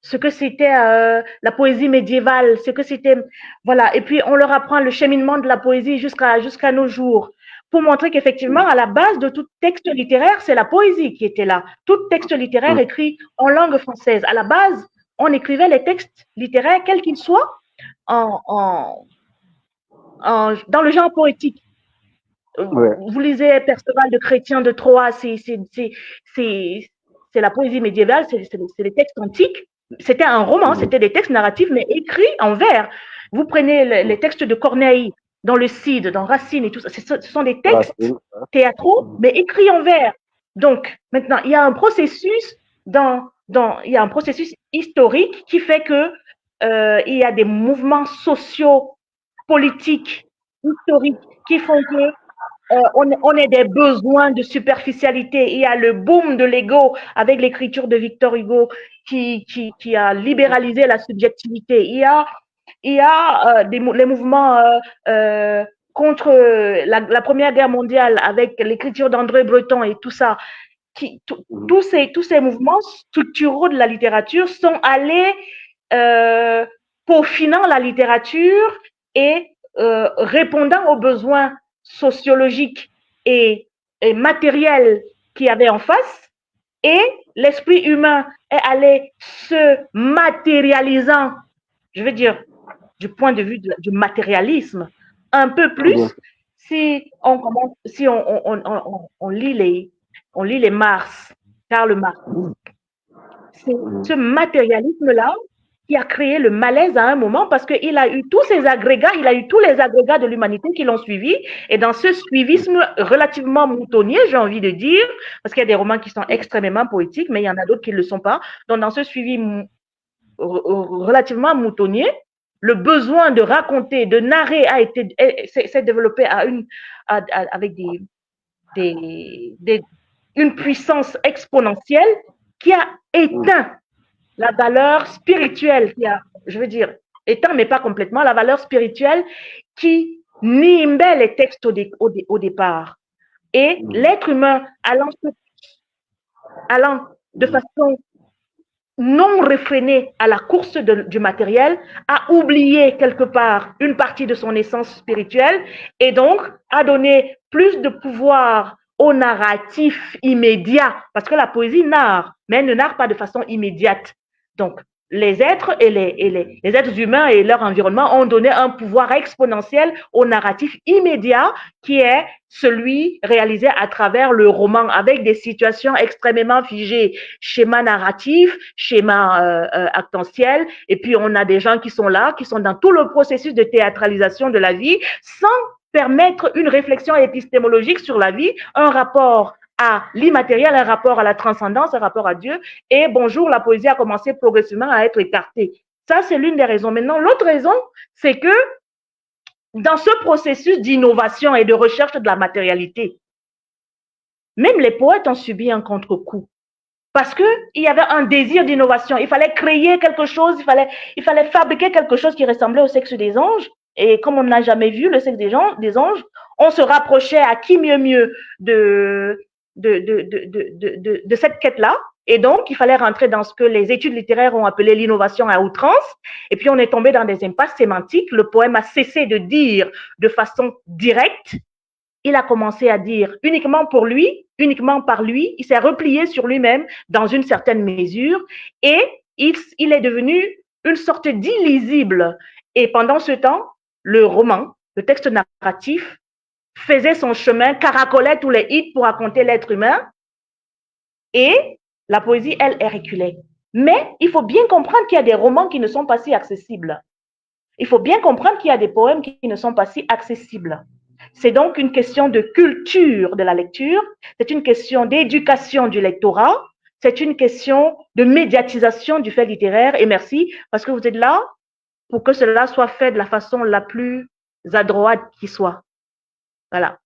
ce que c'était la poésie médiévale, ce que c'était, voilà. Et puis, on leur apprend le cheminement de la poésie jusqu'à nos jours, pour montrer qu'effectivement, à la base de tout texte littéraire, c'est la poésie qui était là. Tout texte littéraire écrit en langue française. À la base, on écrivait les textes littéraires, quels qu'ils soient, en, en, dans le genre poétique. Ouais. Vous lisez Perceval de Chrétien de Troyes, c'est la poésie médiévale, c'est les textes antiques. C'était un roman, c'était des textes narratifs, mais écrits en vers. Vous prenez les textes de Corneille, dans le Cid, dans Racine et tout ça, ce sont des textes théâtraux, mais écrits en vers. Donc, maintenant, il y a un processus il y a un processus historique qui fait que il y a des mouvements sociaux, politiques, historiques qui font que on a des besoins de superficialité. Il y a le boom de l'ego avec l'écriture de Victor Hugo qui a libéralisé la subjectivité. Il y a les mouvements contre la Première Guerre mondiale avec l'écriture d'André Breton et tout ça. Tous ces mouvements structuraux de la littérature sont allés peaufinant la littérature et répondant aux besoins sociologiques et matériels qu'il y avait en face. Et l'esprit humain est allé se matérialisant, je veux dire, du point de vue du matérialisme, un peu plus si on lit les Marx, Karl Marx. C'est ce matérialisme-là qui a créé le malaise à un moment parce qu'il a eu tous ces agrégats, il a eu tous les agrégats de l'humanité qui l'ont suivi. Et dans ce suivisme relativement moutonnier, j'ai envie de dire, parce qu'il y a des romans qui sont extrêmement poétiques, mais il y en a d'autres qui ne le sont pas. Donc, dans ce suivi relativement moutonnier, le besoin de raconter, de narrer s'est développé avec une puissance exponentielle qui a éteint la valeur spirituelle, je veux dire, éteint, mais pas complètement, la valeur spirituelle qui nimbait les textes au départ. Et l'être humain allant de façon non réfrénée à la course du matériel, a oublié quelque part une partie de son essence spirituelle et donc a donné plus de pouvoir au narratif immédiat, parce que la poésie narre, mais elle ne narre pas de façon immédiate. Donc, les êtres et les êtres humains et leur environnement ont donné un pouvoir exponentiel au narratif immédiat qui est celui réalisé à travers le roman avec des situations extrêmement figées, schéma narratif, schéma actentiel, et puis on a des gens qui sont là, qui sont dans tout le processus de théâtralisation de la vie sans permettre une réflexion épistémologique sur la vie, un rapport à l'immatériel, un rapport à la transcendance, un rapport à Dieu. Et bonjour, la poésie a commencé progressivement à être écartée. Ça, c'est l'une des raisons. Maintenant, l'autre raison, c'est que dans ce processus d'innovation et de recherche de la matérialité, même les poètes ont subi un contre-coup. Parce qu'il y avait un désir d'innovation. Il fallait créer quelque chose, il fallait fabriquer quelque chose qui ressemblait au sexe des anges. Et comme on n'a jamais vu le sexe des anges, on se rapprochait à qui mieux de cette quête-là. Et donc, il fallait rentrer dans ce que les études littéraires ont appelé l'innovation à outrance. Et puis, on est tombé dans des impasses sémantiques. Le poème a cessé de dire de façon directe. Il a commencé à dire uniquement pour lui, uniquement par lui. Il s'est replié sur lui-même dans une certaine mesure et il est devenu une sorte d'illisible. Et pendant ce temps, le roman, le texte narratif, faisait son chemin, caracolait tous les hits pour raconter l'être humain et la poésie, elle, est reculée. Mais il faut bien comprendre qu'il y a des romans qui ne sont pas si accessibles. Il faut bien comprendre qu'il y a des poèmes qui ne sont pas si accessibles. C'est donc une question de culture de la lecture, c'est une question d'éducation du lectorat, c'est une question de médiatisation du fait littéraire. Et merci, parce que vous êtes là pour que cela soit fait de la façon la plus adroite qui soit. Voilà.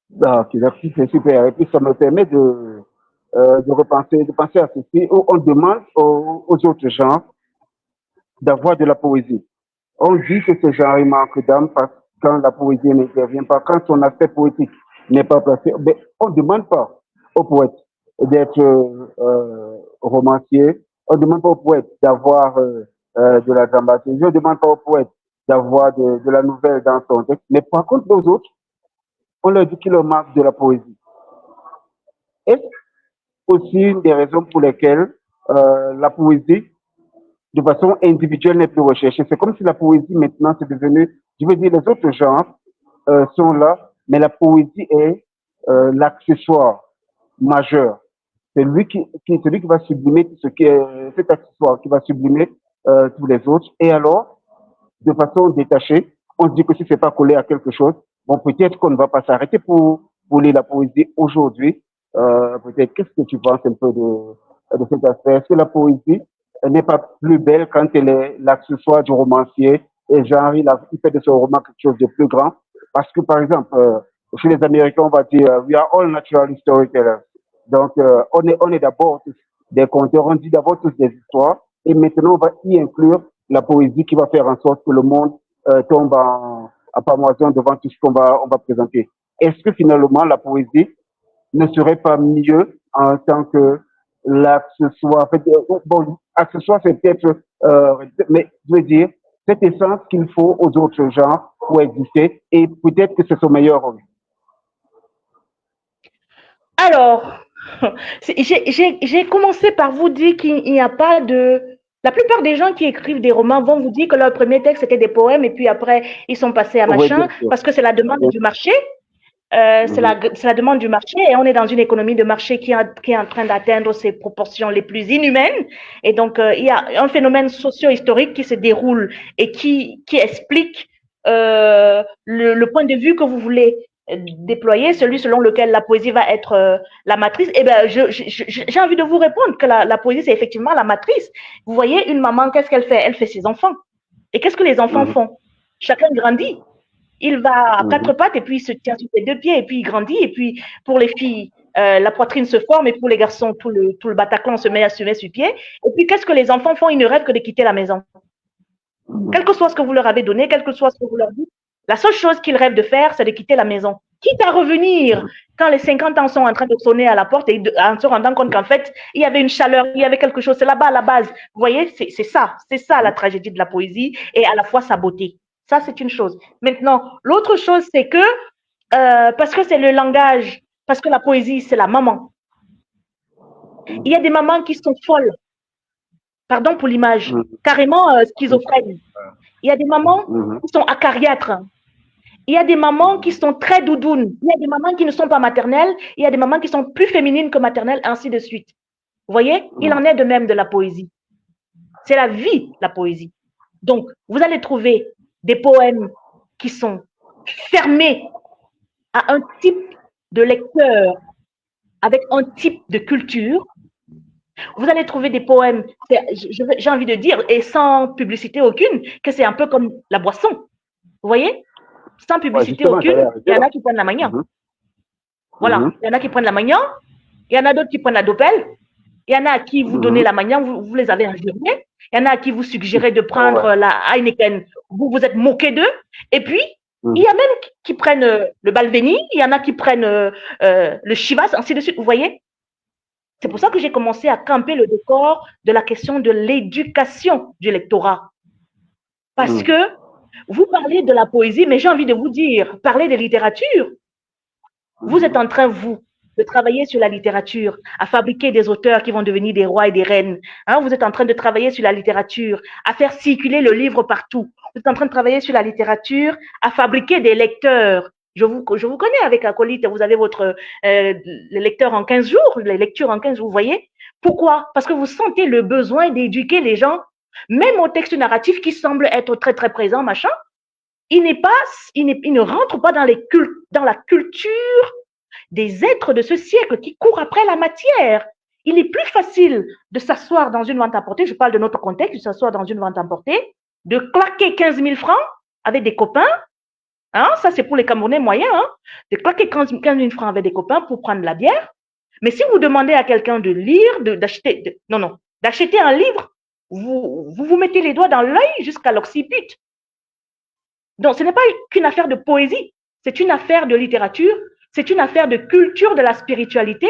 Donc, c'est super. Et puis, ça me permet de penser à ceci, où on demande aux autres genres d'avoir de la poésie. On dit que ce genre il manque d'âme parce que quand la poésie n'intervient pas, quand son aspect poétique n'est pas placé, mais on ne demande pas aux poètes d'être romanciers, on ne demande pas aux poètes d'avoir de la dramaturgie, on ne demande pas aux poètes d'avoir de la nouvelle dans son texte, mais par contre, aux autres, on leur dit qu'il leur manque de la poésie. Et aussi une des raisons pour lesquelles la poésie, de façon individuelle, n'est plus recherchée. C'est comme si la poésie, maintenant, c'est devenu, je veux dire, les autres genres sont là, mais la poésie est l'accessoire majeur. C'est celui qui va sublimer tout ce qui est cet accessoire, qui va sublimer tous les autres. Et alors, de façon détachée, on se dit que si c'est pas collé à quelque chose, bon, peut-être qu'on ne va pas s'arrêter pour lire la poésie aujourd'hui. Peut-être, qu'est-ce que tu penses un peu de cet aspect? Est-ce que la poésie n'est pas plus belle quand elle est l'accessoire du romancier et genre, il fait de ce roman quelque chose de plus grand? Parce que, par exemple, chez les Américains, on va dire, we are all natural storytellers. Donc, on est d'abord tous des conteurs, on dit d'abord tous des histoires, et maintenant, on va y inclure la poésie qui va faire en sorte que le monde tombe en pamoison devant tout ce on va présenter. Est-ce que finalement, la poésie ne serait pas mieux en tant que l'accessoire? En fait, bon, accessoire, c'est peut-être, mais je veux dire, cette essence qu'il faut aux autres genres pour exister, et peut-être que c'est son meilleur rôle. Alors, j'ai commencé par vous dire qu'il n'y a pas de... La plupart des gens qui écrivent des romans vont vous dire que leur premier texte c'était des poèmes et puis après ils sont passés à Oui, machin bien sûr. parce que c'est la demande Bien du sûr. marché. Mhm. C'est la demande du marché et on est dans une économie de marché qui est en train d'atteindre ses proportions les plus inhumaines. Et donc, il y a un phénomène socio-historique qui se déroule et qui explique le point de vue que vous voulez déployer, celui selon lequel la poésie va être la matrice. Eh bien, j'ai envie de vous répondre que la poésie, c'est effectivement la matrice. Vous voyez, une maman, qu'est-ce qu'elle fait? Elle fait ses enfants. Et qu'est-ce que les enfants Mhm. font? Chacun grandit. Il va à quatre Mhm. pattes et puis il se tient sur ses deux pieds et puis il grandit. Et puis pour les filles, la poitrine se forme et pour les garçons, tout le Bataclan se met sur pied. Et puis qu'est-ce que les enfants font? Ils ne rêvent que de quitter la maison. Quel Mhm. que soit ce que vous leur avez donné, quel que soit ce que vous leur dites, la seule chose qu'ils rêvent de faire, c'est de quitter la maison. Quitte à revenir quand les 50 ans sont en train de sonner à la porte et en se rendant compte qu'en fait, il y avait une chaleur, il y avait quelque chose. C'est là-bas à la base. Vous voyez, c'est ça la tragédie de la poésie et à la fois sa beauté. Ça, c'est une chose. Maintenant, l'autre chose, c'est que parce que c'est le langage, parce que la poésie, c'est la maman. Il y a des mamans qui sont folles, pardon pour l'image, Mhm. carrément schizophrènes. Il y a des mamans Mhm. qui sont acariâtres. Il y a des mamans qui sont très doudounes. Il y a des mamans qui ne sont pas maternelles. Il y a des mamans qui sont plus féminines que maternelles, ainsi de suite. Vous voyez, il en est de même de la poésie. C'est la vie, la poésie. Donc, vous allez trouver des poèmes qui sont fermés à un type de lecteur avec un type de culture. Vous allez trouver des poèmes, j'ai envie de dire, et sans publicité aucune, que c'est un peu comme la boisson. Vous voyez? Sans Ouais, publicité justement, aucune, j'allais il arriver y en là. a qui prennent la manière. Mhm. Voilà, Mhm. il y en a qui prennent la magnan, il y en a d'autres qui prennent la dopelle, il y en a à qui vous donnez Mhm. la magnan, vous les avez injuriés, il y en a à qui vous suggérez de Ah ouais. prendre la Heineken, vous vous êtes moqué d'eux, et puis il Mhm. y a même qui prennent le Balvenie, il y en a qui prennent le Chivas, ainsi de suite, vous voyez. C'est pour ça que j'ai commencé à camper le décor de la question de l'éducation du lectorat. Parce Mhm. que vous parlez de la poésie, mais j'ai envie de vous dire, parlez de littérature. Vous êtes Mhm. en train, vous, de travailler sur la littérature, à fabriquer des auteurs qui vont devenir des rois et des reines. Hein, vous êtes en train de travailler sur la littérature, à faire circuler le livre partout. Vous êtes en train de travailler sur la littérature, à fabriquer des lecteurs. Je vous connais avec Acolyte, vous avez votre les lecteurs en 15 jours, les lectures en 15 jours, vous voyez. Pourquoi? Parce que vous sentez le besoin d'éduquer les gens même au texte narratif qui semble être très, très présent, machin, il ne rentre pas dans la culture des êtres de ce siècle qui courent après la matière. Il est plus facile de s'asseoir dans une vente à porter, je parle de notre contexte, de s'asseoir dans une vente à porter, de claquer 15 000 francs avec des copains, hein, ça c'est pour les Camerounais moyens, hein, de claquer 15 000 francs avec des copains pour prendre la bière. Mais si vous demandez à quelqu'un de lire, d'acheter un livre, vous mettez les doigts dans l'œil jusqu'à l'occiput. Donc, ce n'est pas qu'une affaire de poésie, c'est une affaire de littérature, c'est une affaire de culture de la spiritualité,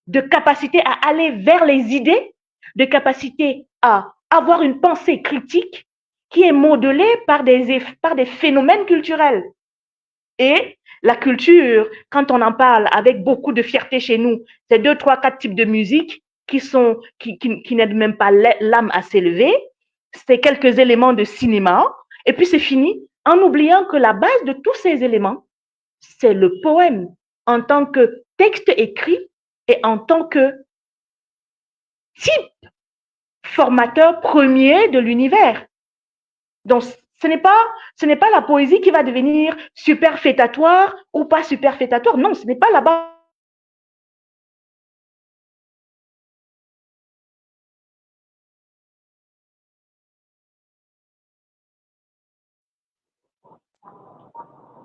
de capacité à aller vers les idées, de capacité à avoir une pensée critique qui est modelée par des phénomènes culturels. Et la culture, quand on en parle avec beaucoup de fierté chez nous, c'est 2, 3, 4 types de musique qui n'aident même pas l'âme à s'élever. C'est quelques éléments de cinéma. Et puis c'est fini en oubliant que la base de tous ces éléments, c'est le poème en tant que texte écrit et en tant que type formateur premier de l'univers. Donc, ce n'est pas la poésie qui va devenir superfétatoire ou pas superfétatoire. Non, ce n'est pas là-bas.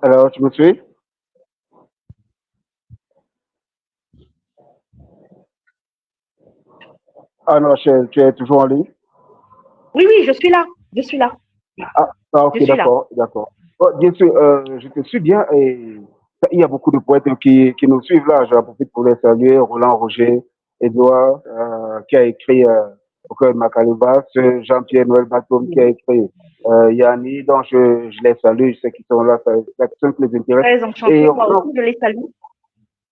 Alors, tu me suis? Ah non, tu es toujours en ligne? Oui, oui, je suis là. Je suis là. Ok, Je suis là. d'accord. Oh, bien sûr, je te suis bien et il y a beaucoup de poètes qui nous suivent là. J'en profite pour les saluer. Roland Roger, Edouard, qui a écrit Recueil de Macaleba, Jean-Pierre Noël Batum qui a écrit Yanni, donc je les salue, je sais qu'ils sont là, ça qui les intéresse. Très enchantée, moi aussi, je les salue.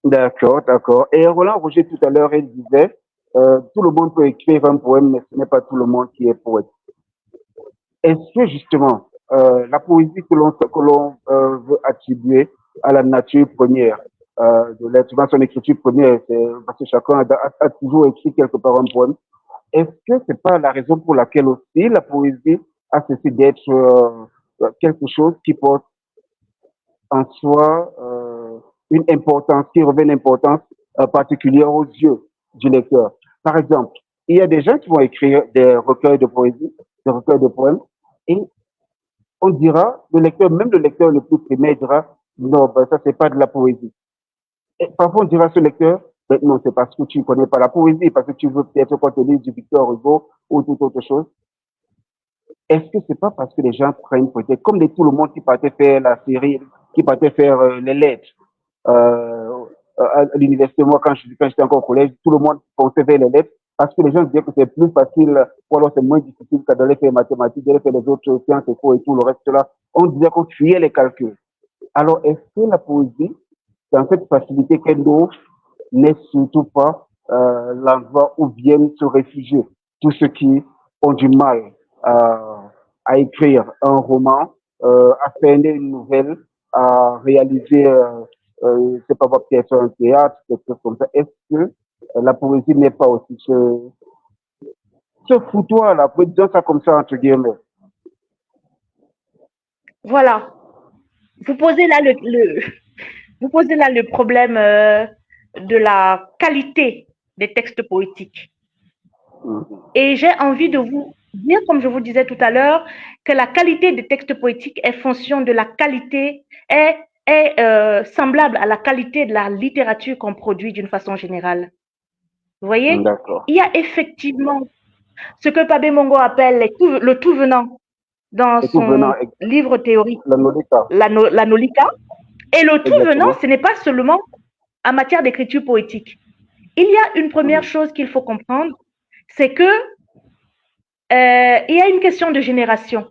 D'accord. Et Roland Roger, tout à l'heure, il disait, tout le monde peut écrire un poème, mais ce n'est pas tout le monde qui est poète. Est-ce que justement, la poésie que l'on veut attribuer à la nature première de l'être humain, son écriture première, c'est parce que chacun a toujours écrit quelque part un poème. Est-ce que c'est pas la raison pour laquelle aussi la poésie a cessé d'être quelque chose qui porte en soi une importance, qui revêt une importance particulière aux yeux du lecteur? Par exemple, il y a des gens qui vont écrire des recueils de poésie, des recueils de poèmes, et on dira, même le lecteur le plus primaire dira, non, ben, ça c'est pas de la poésie. Et parfois on dira à ce lecteur, ben, non, c'est parce que tu ne connais pas la poésie, parce que tu veux peut-être qu'on te lise du Victor Hugo ou toute autre chose. Est-ce que c'est pas parce que les gens prennent peut-être, comme tout le monde qui partait faire la série, qui partait faire les lettres à l'université, moi quand j'étais encore au collège, tout le monde pensait faire les lettres parce que les gens disaient que c'est plus facile ou alors c'est moins difficile que d'aller faire mathématiques, d'aller faire les autres sciences et tout le reste là. On disait qu'on fuyait les calculs. Alors est-ce que la poésie, dans cette facilité qu'elle offre, n'est surtout pas l'endroit où viennent se réfugier tous ceux qui ont du mal à écrire un roman, à faire une nouvelle, à réaliser, c'est pas votre pièce un théâtre, quelque chose comme ça. Est-ce que la poésie n'est pas aussi ce foutoir là, pour dire ça comme ça entre guillemets? Voilà. Vous posez là vous posez là le problème de la qualité des textes poétiques. Et j'ai envie de vous dire, comme je vous disais tout à l'heure, que la qualité des textes poétiques est fonction de la qualité, est semblable à la qualité de la littérature qu'on produit d'une façon générale. Vous voyez, il y a effectivement ce que Pabé Mongo appelle le tout venant dans son livre théorique, la Nolika. Et le tout venant, ce n'est pas seulement en matière d'écriture poétique. Il y a une première chose qu'il faut comprendre, c'est que il y a une question de génération.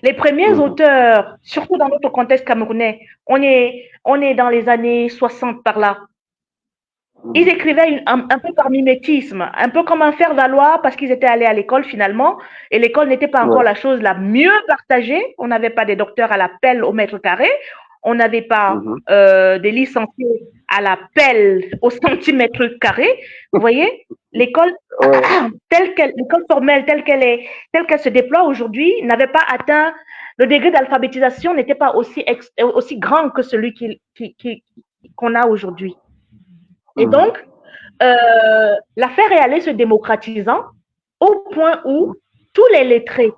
Les premiers auteurs, surtout dans notre contexte camerounais, on est dans les années 60 par là. Ils écrivaient un peu par mimétisme, un peu comme un faire-valoir parce qu'ils étaient allés à l'école finalement, et l'école n'était pas encore la chose la mieux partagée. On n'avait pas des docteurs à la pelle au mètre carré, on n'avait pas des licenciés à la pelle au centimètre carré, vous voyez. l'école Ouais. l'école formelle telle qu'elle se déploie aujourd'hui n'avait pas atteint le degré d'alphabétisation n'était pas aussi grand que celui qu'on a aujourd'hui. Et donc, l'affaire est allée se démocratisant au point où tous les lettrés,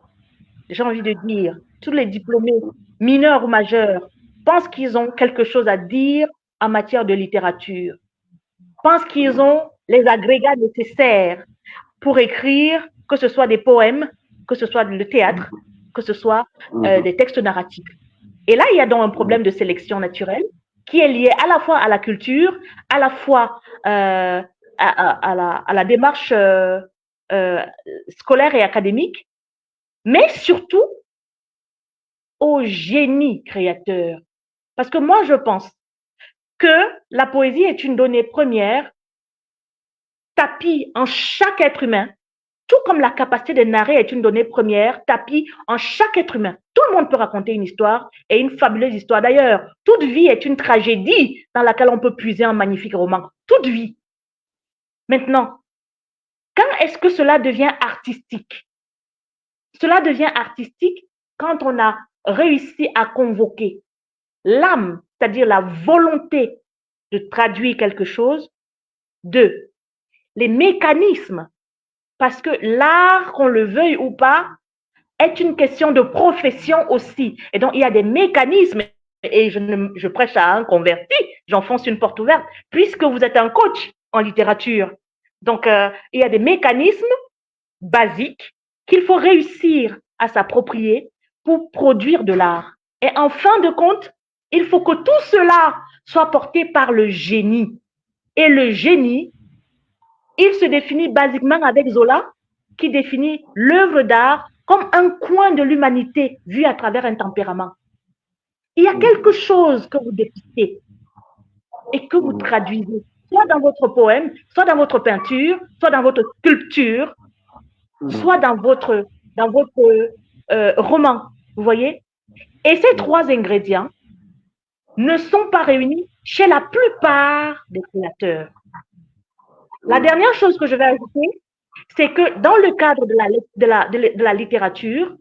j'ai envie de dire, tous les diplômés, mineurs ou majeurs, pensent qu'ils ont quelque chose à dire en matière de littérature, pensent qu'ils ont les agrégats nécessaires pour écrire, que ce soit des poèmes, que ce soit le théâtre, que ce soit des textes narratifs. Et là, il y a donc un problème de sélection naturelle qui est lié à la fois à la culture, à la fois à la démarche scolaire et académique, mais surtout au génie créateur. Parce que moi, je pense que la poésie est une donnée première tapie en chaque être humain, tout comme la capacité de narrer est une donnée première tapie en chaque être humain. Tout le monde peut raconter une histoire et une fabuleuse histoire. D'ailleurs, toute vie est une tragédie dans laquelle on peut puiser un magnifique roman. Toute vie. Maintenant, quand est-ce que cela devient artistique? Cela devient artistique quand on a réussi à convoquer l'âme, c'est-à-dire la volonté de traduire quelque chose, de les mécanismes, parce que l'art, qu'on le veuille ou pas, est une question de profession aussi. Et donc, il y a des mécanismes, et je prêche à un converti, j'enfonce une porte ouverte, puisque vous êtes un coach en littérature. Donc, il y a des mécanismes basiques qu'il faut réussir à s'approprier pour produire de l'art. Et en fin de compte, il faut que tout cela soit porté par le génie. Et le génie, il se définit basiquement avec Zola, qui définit l'œuvre d'art comme un coin de l'humanité vu à travers un tempérament. Il y a quelque chose que vous dépistez et que vous traduisez, soit dans votre poème, soit dans votre peinture, soit dans votre sculpture, soit dans votre roman. Vous voyez? Et ces trois ingrédients ne sont pas réunis chez la plupart des créateurs. La dernière chose que je vais ajouter, c'est que dans le cadre de la littérature,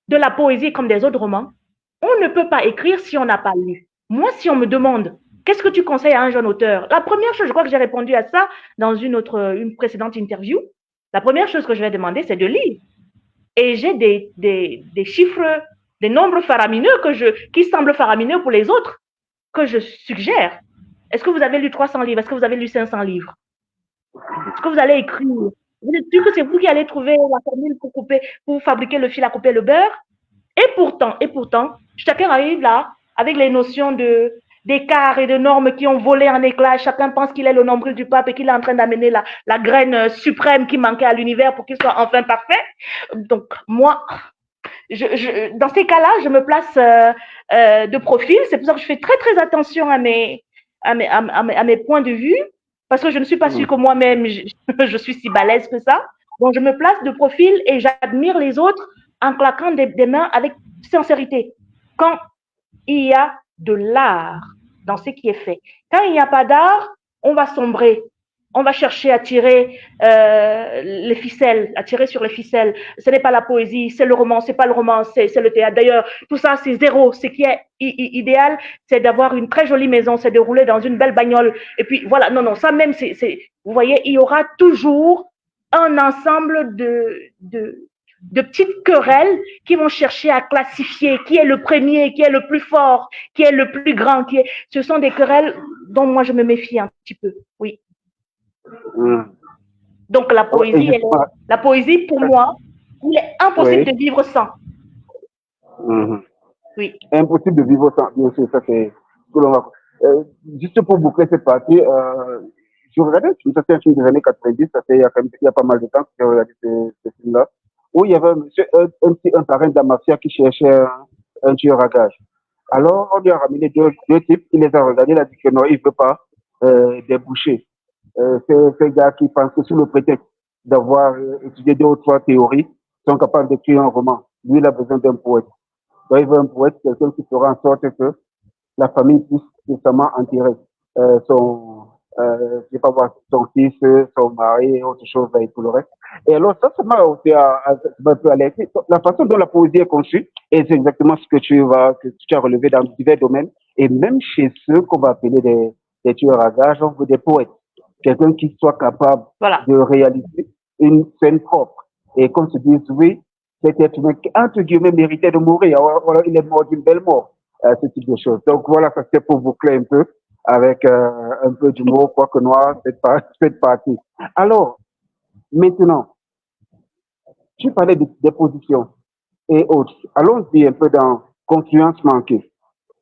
de la poésie comme des autres romans, on ne peut pas écrire si on n'a pas lu. Moi, si on me demande, qu'est-ce que tu conseilles à un jeune auteur? La première chose, je crois que j'ai répondu à ça dans une précédente interview, la première chose que je vais demander, c'est de lire. Et j'ai des chiffres, des nombres faramineux qui semblent faramineux pour les autres, que je suggère. Est-ce que vous avez lu 300 livres? Est-ce que vous avez lu 500 livres? Ce que vous allez écrire, vous êtes sûr que c'est vous qui allez trouver la formule pour fabriquer le fil à couper le beurre? Et pourtant, chacun arrive là avec les notions d'écart et de normes qui ont volé en éclats. Chacun pense qu'il est le nombril du pape et qu'il est en train d'amener la graine suprême qui manquait à l'univers pour qu'il soit enfin parfait. Donc, moi, dans ces cas-là, je me place de profil. C'est pour ça que je fais très, très attention à mes points de vue, parce que je ne suis pas sûre que moi-même, je suis si balèze que ça. Donc, je me place de profil et j'admire les autres en claquant des mains avec sincérité. Quand il y a de l'art dans ce qui est fait. Quand il n'y a pas d'art, on va sombrer. On va chercher à tirer les ficelles, à tirer sur les ficelles. Ce n'est pas la poésie, c'est le roman, c'est pas le roman, c'est le théâtre. D'ailleurs, tout ça, c'est zéro. Ce qui est idéal, c'est d'avoir une très jolie maison, c'est de rouler dans une belle bagnole. Et puis, voilà, non, ça même, vous voyez, il y aura toujours un ensemble de petites querelles qui vont chercher à classifier qui est le premier, qui est le plus fort, qui est le plus grand. Ce sont des querelles dont moi, je me méfie un petit peu, oui. Donc la poésie, pour moi, il est impossible de vivre sans. Oui. Impossible de vivre sans, bien sûr, ça c'est ce que l'on va. Juste pour boucler cette partie, je regardais, ça c'est un film des années 90, ça fait il y a pas mal de temps que j'ai regardé ce film-là, où il y avait un monsieur, un parrain de la mafia qui cherchait un tueur à gages. Alors on lui a ramené deux types, il les a regardés, il a dit que non, il ne veut pas déboucher. Ces gars qui pensent que sous le prétexte d'avoir étudié 2 ou 3 théories, sont capables d'écrire un roman. Lui, il a besoin d'un poète. Donc, il veut un poète, quelqu'un qui fera en sorte que la famille puisse justement enterrer je sais pas voir son fils, son mari, autre chose et tout le reste. Et alors ça m'a aussi un peu alerté. La façon dont la poésie est conçue, et c'est exactement ce que tu as relevé dans divers domaines, et même chez ceux qu'on va appeler des tueurs à gages, on veut des poètes. Quelqu'un qui soit capable Voilà. de réaliser une scène propre. Et qu'on se dise, oui, cet être humain qui, entre guillemets, méritait de mourir. Alors, il est mort d'une belle mort. Ce type de choses. Donc voilà, ça c'était pour boucler un peu avec un peu d'humour, quoi que noir, cette partie. Alors, maintenant, tu parlais des positions et autres. Allons-y un peu dans confiance manquée.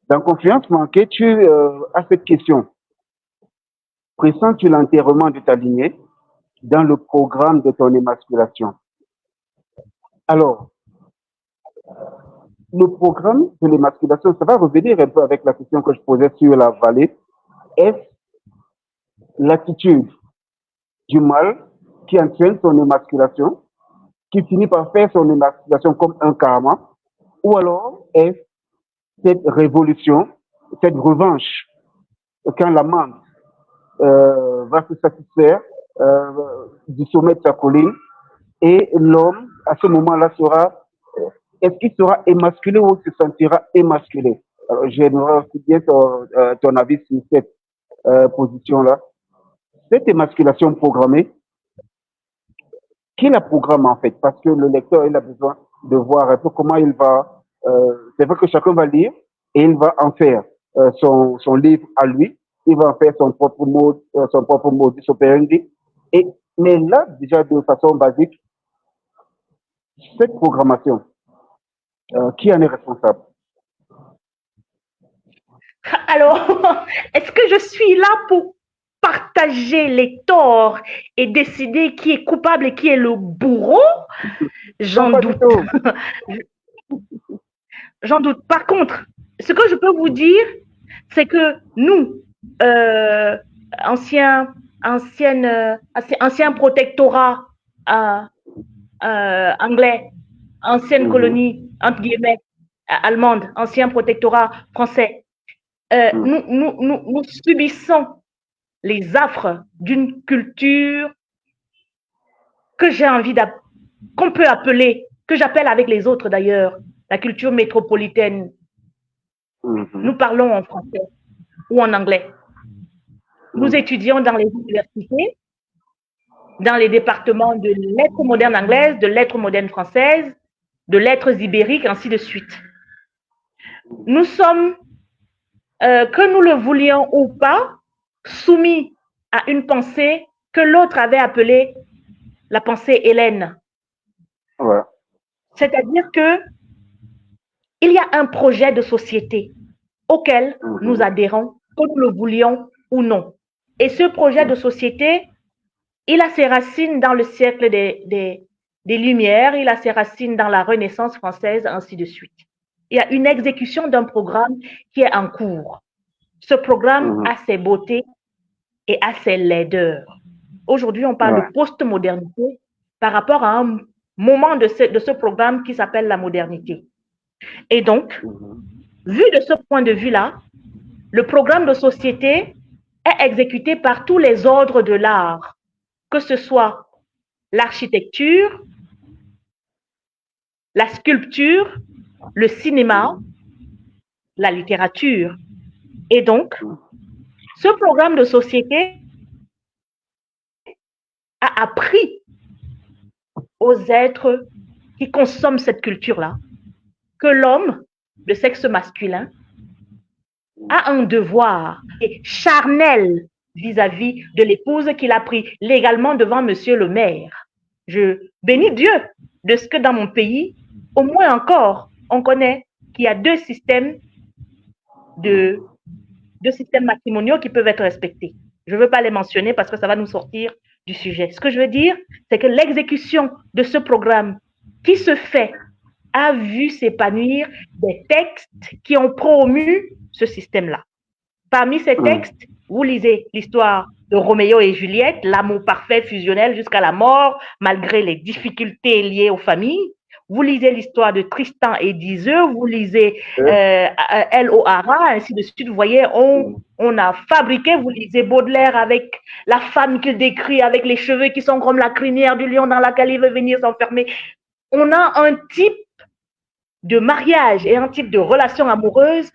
Dans confiance manquée, tu as cette question. Pressens-tu l'enterrement de ta lignée dans le programme de ton émasculation? Alors, le programme de l'émasculation, ça va revenir un peu avec la question que je posais sur la vallée. Est-ce l'attitude du mal qui entraîne son émasculation, qui finit par faire son émasculation comme un karma, ou alors est-ce cette révolution, cette revanche, quand l'amant va se satisfaire du sommet de sa colline, et l'homme, à ce moment-là, est-ce qu'il sera émasculé ou se sentira émasculé? Alors, j'aimerais aussi bien ton avis sur cette position-là. Cette émasculation programmée, qui la programme en fait? Parce que le lecteur, il a besoin de voir un peu comment il va. C'est vrai que chacun va lire et il va en faire son livre à lui. Il va en faire son propre modus operandi. Et, mais là, déjà de façon basique, cette programmation, qui en est responsable? Alors, est-ce que je suis là pour partager les torts et décider qui est coupable et qui est le bourreau? Non, J'en pas du doute. tout. J'en doute. Par contre, ce que je peux vous dire, c'est que nous, euh, anciens, anciens protectorats euh, anglais, ancienne Mhm. colonie, entre guillemets, allemande, ancien protectorat français, Mhm. nous subissons les affres d'une culture que j'ai envie qu'on peut appeler, que j'appelle avec les autres d'ailleurs, la culture métropolitaine. Mhm. Nous parlons en français ou en anglais. Nous Mhm. étudions dans les universités, dans les départements de lettres modernes anglaises, de lettres modernes françaises, de lettres ibériques, ainsi de suite. Nous sommes, que nous le voulions ou pas, soumis à une pensée que l'autre avait appelée la pensée hellène. Ouais. C'est-à-dire que il y a un projet de société auquel nous Mhm. adhérons, que nous le voulions ou non. Et ce projet de Mhm. société, il a ses racines dans le siècle des Lumières, il a ses racines dans la Renaissance française, ainsi de suite. Il y a une exécution d'un programme qui est en cours. Ce programme Mhm. a ses beautés et a ses laideurs. Aujourd'hui, on parle de Ouais. post-modernité par rapport à un moment de ce programme qui s'appelle la modernité. Et donc, Mhm. vu de ce point de vue-là, le programme de société est exécuté par tous les ordres de l'art, que ce soit l'architecture, la sculpture, le cinéma, Mhm. la littérature. Et donc, Mhm. ce programme de société a appris aux êtres qui consomment cette culture-là que l'homme de sexe masculin a un devoir charnel vis-à-vis de l'épouse qu'il a pris légalement devant monsieur le maire. Je bénis Dieu de ce que dans mon pays, au moins encore, on connaît qu'il y a de, deux systèmes matrimoniaux qui peuvent être respectés. Je ne veux pas les mentionner parce que ça va nous sortir du sujet. Ce que je veux dire, c'est que l'exécution de ce programme qui se fait a vu s'épanouir des textes qui ont promu ce système-là. Parmi ces Mhm. textes, vous lisez l'histoire de Roméo et Juliette, l'amour parfait fusionnel jusqu'à la mort, malgré les difficultés liées aux familles. vous lisez l'histoire de Tristan et d'Iseux, vous lisez L.O.R.A., ainsi de suite. Vous voyez, on a fabriqué, vous lisez Baudelaire avec la femme qu'il décrit, avec les cheveux qui sont comme la crinière du lion dans laquelle il veut venir s'enfermer. On a un type de mariage et un type de relation amoureuse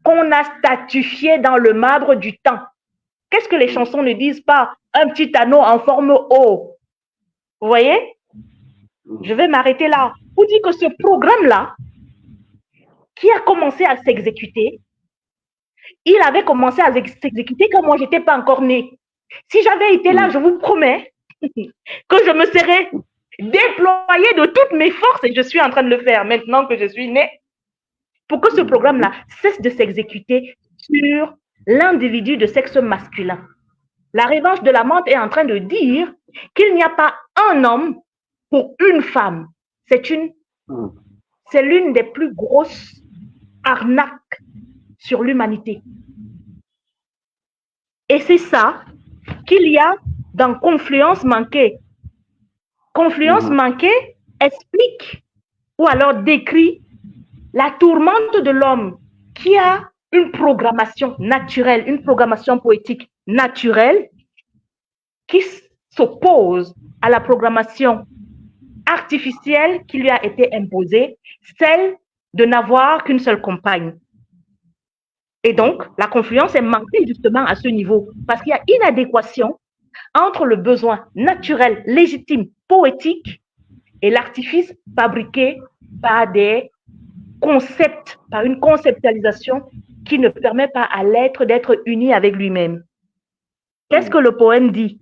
qu'on a statifié dans le marbre du temps. Qu'est-ce que les chansons ne disent pas? Un petit anneau en forme O. Vous voyez? Je vais m'arrêter là. Pour dire que ce programme-là, qui a commencé à s'exécuter, il avait commencé à s'exécuter quand moi, je n'étais pas encore née. Si j'avais été là, je vous promets que je me serais déployée de toutes mes forces, et je suis en train de le faire maintenant que je suis née, pour que ce programme-là cesse de s'exécuter sur l'individu de sexe masculin. La revanche de la menthe est en train de dire qu'il n'y a pas un homme pour une femme. C'est l'une des plus grosses arnaques sur l'humanité. Et c'est ça qu'il y a dans Confluence manquée. Confluence manquée explique ou alors décrit la tourmente de l'homme qui a une programmation naturelle, une programmation poétique naturelle qui s'oppose à la programmation artificielle qui lui a été imposée, celle de n'avoir qu'une seule compagne. Et donc, la confluence est manquée justement à ce niveau parce qu'il y a inadéquation entre le besoin naturel, légitime, poétique et l'artifice fabriqué par des concepts, par une conceptualisation qui ne permet pas à l'être d'être uni avec lui-même. Qu'est-ce que le poème dit?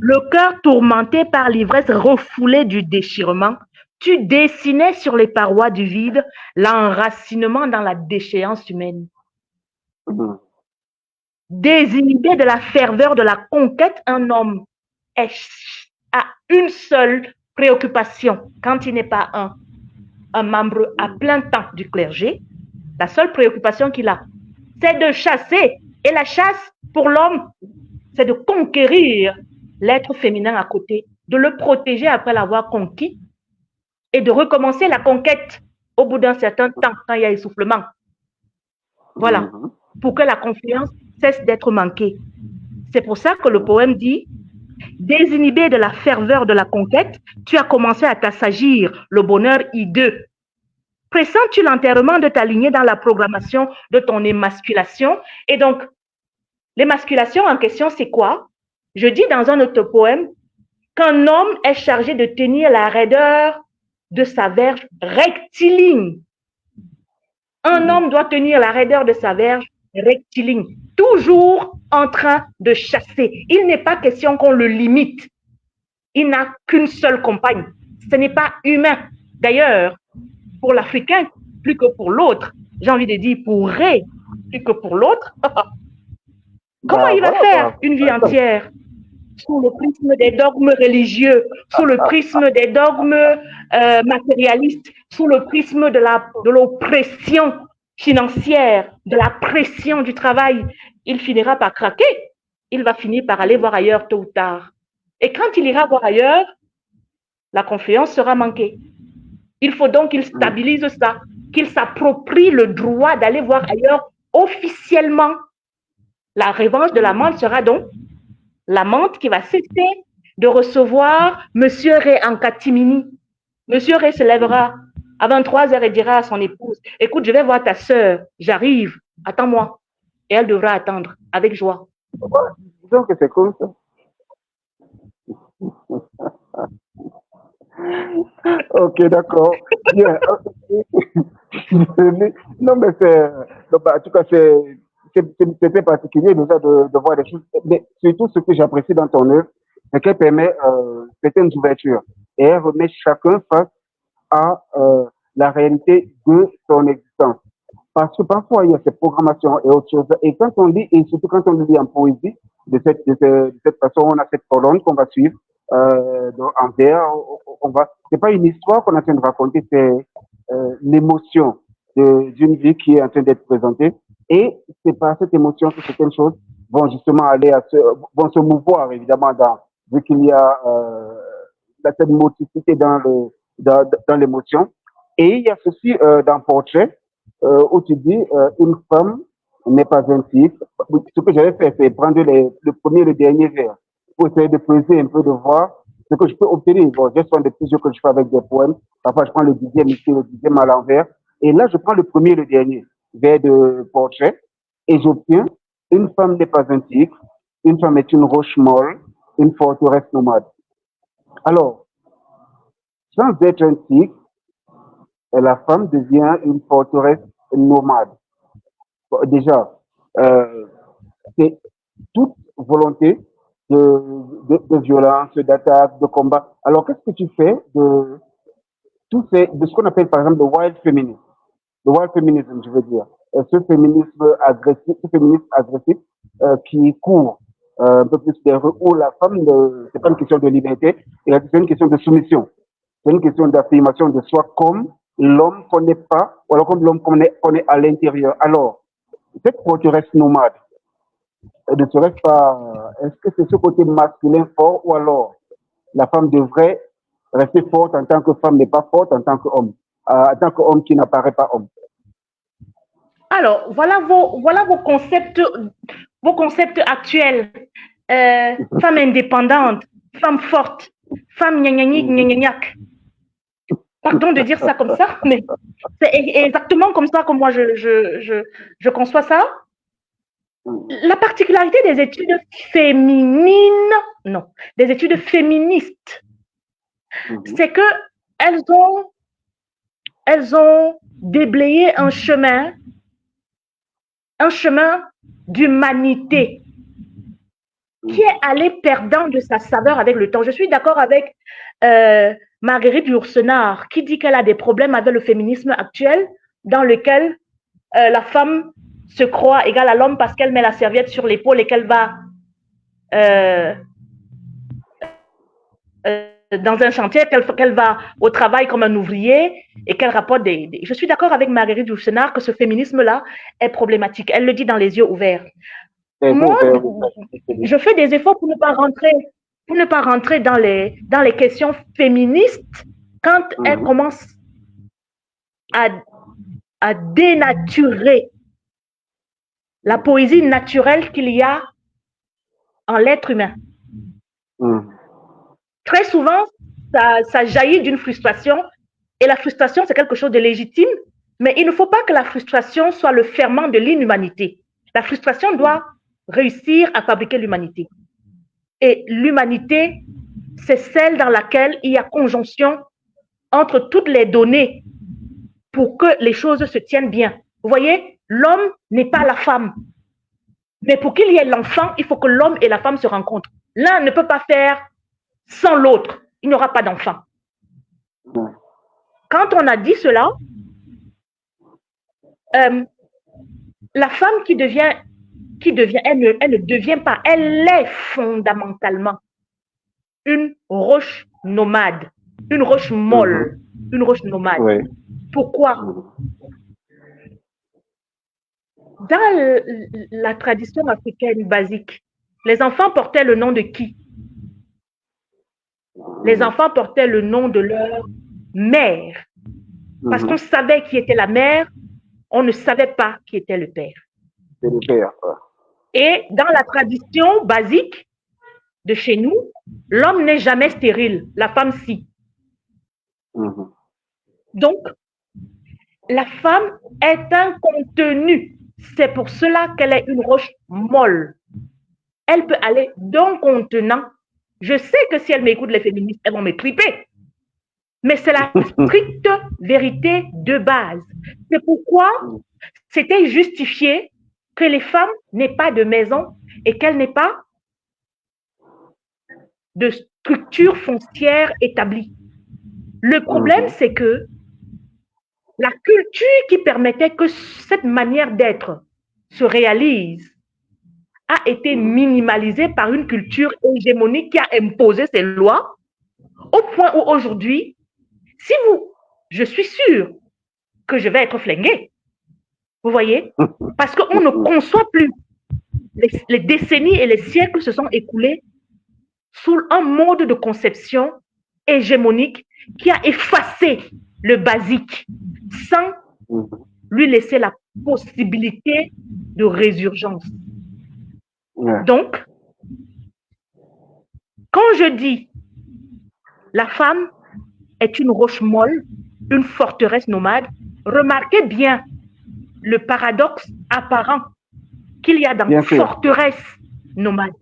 Le cœur tourmenté par l'ivresse refoulée du déchirement, tu dessinais sur les parois du vide l'enracinement dans la déchéance humaine. Désinhibé de la ferveur de la conquête, un homme a une seule préoccupation quand il n'est pas un membre à plein temps du clergé. La seule préoccupation qu'il a, c'est de chasser. Et la chasse, pour l'homme, c'est de conquérir l'être féminin à côté, de le protéger après l'avoir conquis et de recommencer la conquête au bout d'un certain temps quand il y a essoufflement. Voilà, pour que la confiance cesse d'être manquée. C'est pour ça que le poème dit « Désinhibé de la ferveur de la conquête, tu as commencé à t'assagir le bonheur hideux. Pressens-tu l'enterrement de ta lignée dans la programmation de ton émasculation? » Et donc, l'émasculation en question, c'est quoi? Je dis dans un autre poème qu'un homme est chargé de tenir la raideur de sa verge rectiligne. Un homme doit tenir la raideur de sa verge rectiligne, toujours en train de chasser. Il n'est pas question qu'on le limite. Il n'a qu'une seule compagne. Ce n'est pas humain. D'ailleurs, pour l'Africain, plus que pour l'autre, j'ai envie de dire pour Ré, plus que pour l'autre, comment il va faire une vie entière sous le prisme des dogmes religieux, sous le prisme des dogmes matérialistes, sous le prisme de l'oppression financière, de la pression du travail? Il finira par craquer. Il va finir par aller voir ailleurs tôt ou tard. Et quand il ira voir ailleurs, la confiance sera manquée. Il faut donc qu'il stabilise ça, qu'il s'approprie le droit d'aller voir ailleurs officiellement. La revanche de la menthe sera donc la menthe qui va cesser de recevoir Monsieur Ré en catimini. Monsieur Ré se lèvera à 23h et dira à son épouse, « Écoute, je vais voir ta sœur, j'arrive, attends-moi. » Et elle devra attendre avec joie. Disons que c'est comme ça. Ok, d'accord. Bien. Non, mais en tout cas, c'était particulier déjà de voir des choses. Mais surtout, ce que j'apprécie dans ton œuvre, c'est qu'elle permet certaines ouvertures. Et elle remet chacun face à la réalité de son existence. Parce que parfois, il y a ces programmations et autres choses. Et quand on lit, et surtout quand on lit en poésie, de cette façon, on a cette colonne qu'on va suivre. En vers, c'est pas une histoire qu'on est en train de raconter, c'est l'émotion d'une vie qui est en train d'être présentée. Et c'est par cette émotion que certaines choses vont justement vont se mouvoir, évidemment, vu qu'il y a cette motricité dans l'émotion. Et il y a ceci dans Portrait, où tu dis une femme n'est pas un titre. Ce que j'avais fait, c'est prendre le premier et le dernier vers pour essayer de peser un peu, de voir ce que je peux obtenir. Bon, j'ai soin de plusieurs que je fais avec des poèmes. Parfois, je prends le dixième ici, le dixième à l'envers. Et là, je prends le premier et le dernier vers de Portrait et j'obtiens une femme n'est pas un titre, une femme est une roche molle, une forteresse nomade. Alors, sans être un tigre, la femme devient une forteresse nomade. Bon, déjà, euh, c'est toute volonté de violence, d'attaque, de combat. Alors, qu'est-ce que tu fais de ce qu'on appelle par exemple le wild feminism, je veux dire, ce féminisme agressif qui court un peu plus vers eux, où la femme, c'est pas une question de liberté, c'est une question de soumission. C'est une question d'affirmation de soi comme l'homme qu'on n'est pas, ou alors comme l'homme qu'on est à l'intérieur. Alors, cette forteresse nomade, ne serait-ce pas, est-ce que c'est ce côté masculin fort, ou alors la femme devrait rester forte en tant que femme, mais pas forte en tant qu'homme qui n'apparaît pas homme? Alors, voilà vos concepts actuels. Femme indépendante, femme forte, femme gnagnagnac. Pardon de dire ça comme ça, mais c'est exactement comme ça que moi je conçois ça. La particularité des études féminines, non, des études féministes, c'est que elles ont déblayé un chemin d'humanité qui est allé perdant de sa saveur avec le temps. Je suis d'accord avec Marguerite Yourcenar qui dit qu'elle a des problèmes avec le féminisme actuel dans lequel la femme se croit égale à l'homme parce qu'elle met la serviette sur l'épaule et qu'elle va dans un chantier, qu'elle va au travail comme un ouvrier et qu'elle rapporte des... Je suis d'accord avec Marguerite Yourcenar que ce féminisme-là est problématique. Elle le dit dans Les yeux ouverts. Moi, je fais des efforts pour ne pas rentrer dans les questions féministes quand elles commencent à dénaturer la poésie naturelle qu'il y a en l'être humain. Très souvent, ça jaillit d'une frustration et la frustration, c'est quelque chose de légitime, mais il ne faut pas que la frustration soit le ferment de l'inhumanité. La frustration doit réussir à fabriquer l'humanité. Et l'humanité, c'est celle dans laquelle il y a conjonction entre toutes les données pour que les choses se tiennent bien. Vous voyez, l'homme n'est pas la femme. Mais pour qu'il y ait l'enfant, il faut que l'homme et la femme se rencontrent. L'un ne peut pas faire sans l'autre. Il n'y aura pas d'enfant. Quand on a dit cela, la femme qui devient, elle ne devient pas, elle est fondamentalement une roche nomade, une roche molle, une roche nomade. Oui. Pourquoi? Dans la tradition africaine basique, les enfants portaient le nom de qui? Les enfants portaient le nom de leur mère. Parce qu'on savait qui était la mère, on ne savait pas qui était le père. C'est le père. Et dans la tradition basique de chez nous, l'homme n'est jamais stérile, la femme si. Donc, la femme est un contenu. C'est pour cela qu'elle est une roche molle. Elle peut aller d'un contenant. Je sais que si elles m'écoutent, les féministes, elles vont me triper. Mais c'est la stricte vérité de base. C'est pourquoi c'était justifié que les femmes n'aient pas de maison et qu'elles n'aient pas de structure foncière établie. Le problème, c'est que la culture qui permettait que cette manière d'être se réalise a été minimalisée par une culture hégémonique qui a imposé ses lois au point où aujourd'hui, je suis sûre que je vais être flinguée. Vous voyez? Parce qu'on ne conçoit plus. Les décennies et les siècles se sont écoulés sous un mode de conception hégémonique qui a effacé le basique, sans lui laisser la possibilité de résurgence. Donc, quand je dis la femme est une roche molle, une forteresse nomade, remarquez bien le paradoxe apparent qu'il y a dans forteresse nomade.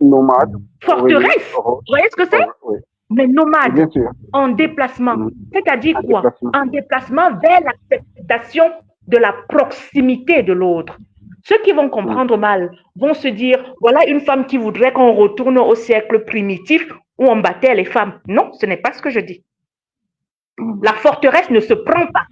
Forteresse, vous voyez ce que c'est? Mais nomade, en déplacement. C'est-à-dire quoi? En déplacement vers l'acceptation de la proximité de l'autre. Ceux qui vont comprendre mal vont se dire, voilà une femme qui voudrait qu'on retourne au siècle primitif où on battait les femmes. Non, ce n'est pas ce que je dis. La forteresse ne se prend pas.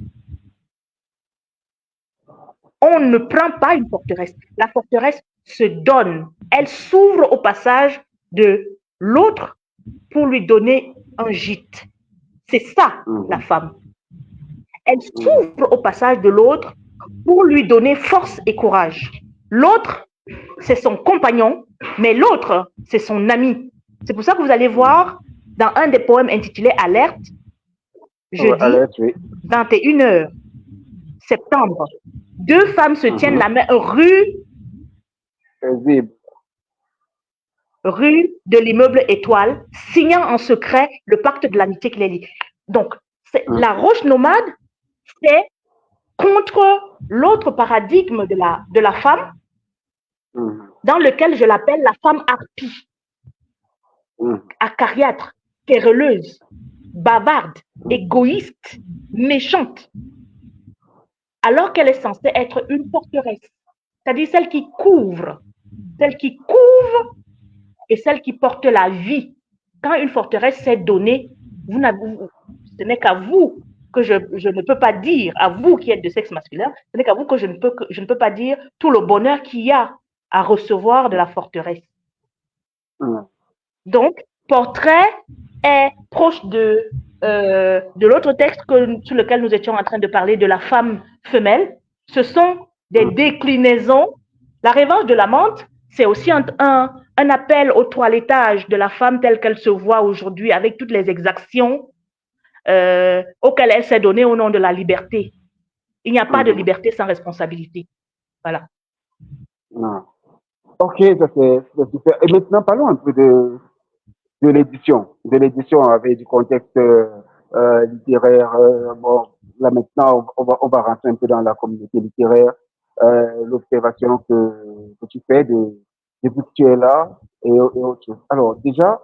On ne prend pas une forteresse. La forteresse se donne. Elle s'ouvre au passage de l'autre pour lui donner un gîte. C'est ça, la femme. Elle s'ouvre au passage de l'autre pour lui donner force et courage. L'autre, c'est son compagnon, mais l'autre, c'est son ami. C'est pour ça que vous allez voir dans un des poèmes intitulé Alerte, jeudi, 21h, septembre, deux femmes se tiennent la main rue de l'immeuble Étoile, signant en secret le pacte de l'amitié qui les lie. Donc, la roche nomade, c'est contre l'autre paradigme de la femme, dans lequel je l'appelle la femme harpie, acariâtre, querelleuse, bavarde, égoïste, méchante, alors qu'elle est censée être une forteresse, c'est-à-dire celle qui couvre et celle qui porte la vie. Quand une forteresse s'est donnée, ce n'est qu'à vous que je ne peux pas dire, à vous qui êtes de sexe masculin, ce n'est qu'à vous que je ne peux pas dire tout le bonheur qu'il y a à recevoir de la forteresse. Donc, portrait est proche de l'autre texte sur lequel nous étions en train de parler, de la femme femelle. Ce sont des déclinaisons. La revanche de l'amante, c'est aussi un appel au toilettage de la femme telle qu'elle se voit aujourd'hui, avec toutes les exactions auxquelles elle s'est donnée au nom de la liberté. Il n'y a pas de liberté sans responsabilité. Voilà. Ok, ça c'est super. Et maintenant, parlons un peu de l'édition. De l'édition avec du contexte littéraire. Bon, là maintenant, on va rentrer un peu dans la communauté littéraire. L'observation que tu fais depuis que tu es là et autre chose. Alors, déjà,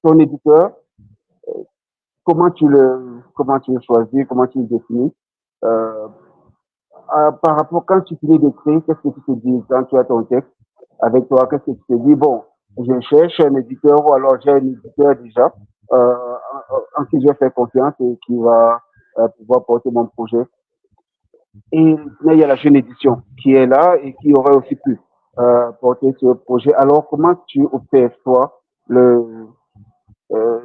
ton éditeur, comment tu le choisis, comment tu le définis par rapport quand tu finis d'écrire, qu'est-ce que tu te dis quand tu as ton texte avec toi, qu'est-ce que tu te dis? Bon, je cherche un éditeur ou alors j'ai un éditeur déjà en qui je fais confiance et qui va pouvoir porter mon projet. Et il y a la jeune édition qui est là et qui aurait aussi pu porter ce projet. Alors, comment tu observes, toi,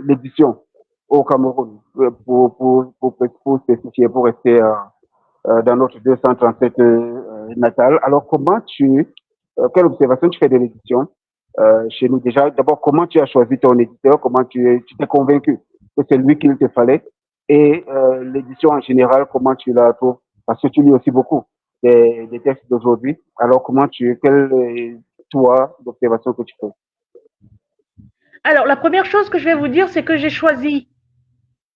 l'édition au Cameroun pour spécifier, pour rester dans notre 237 natal. Alors, quelle observation tu fais de l'édition chez nous déjà? D'abord, comment tu as choisi ton éditeur? Comment tu t'es convaincu que c'est lui qu'il te fallait? Et l'édition en général, comment tu la trouves? Parce que tu lis aussi beaucoup des textes d'aujourd'hui. Alors, quelle est toi l'observation que tu fais? Alors, la première chose que je vais vous dire, c'est que j'ai choisi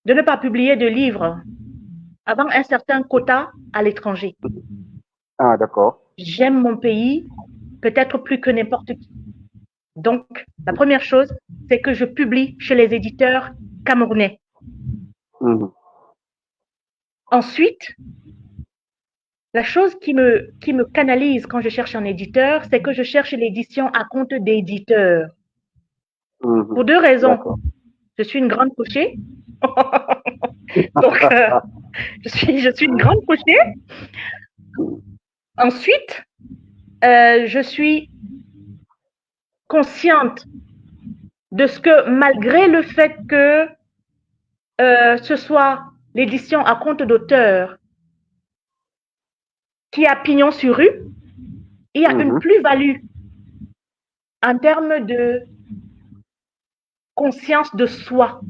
de ne pas publier de livres avant un certain quota à l'étranger. Ah, d'accord. J'aime mon pays, peut-être plus que n'importe qui. Donc, la première chose, c'est que je publie chez les éditeurs camerounais. Ensuite, la chose qui me canalise quand je cherche un éditeur, c'est que je cherche l'édition à compte d'éditeurs. Pour deux raisons. Je suis une grande cochée. Donc, je suis une grande cochée. Ensuite, je suis consciente de ce que, malgré le fait que ce soit l'édition à compte d'auteur qui a pignon sur rue, il y a une plus-value en termes de conscience de soi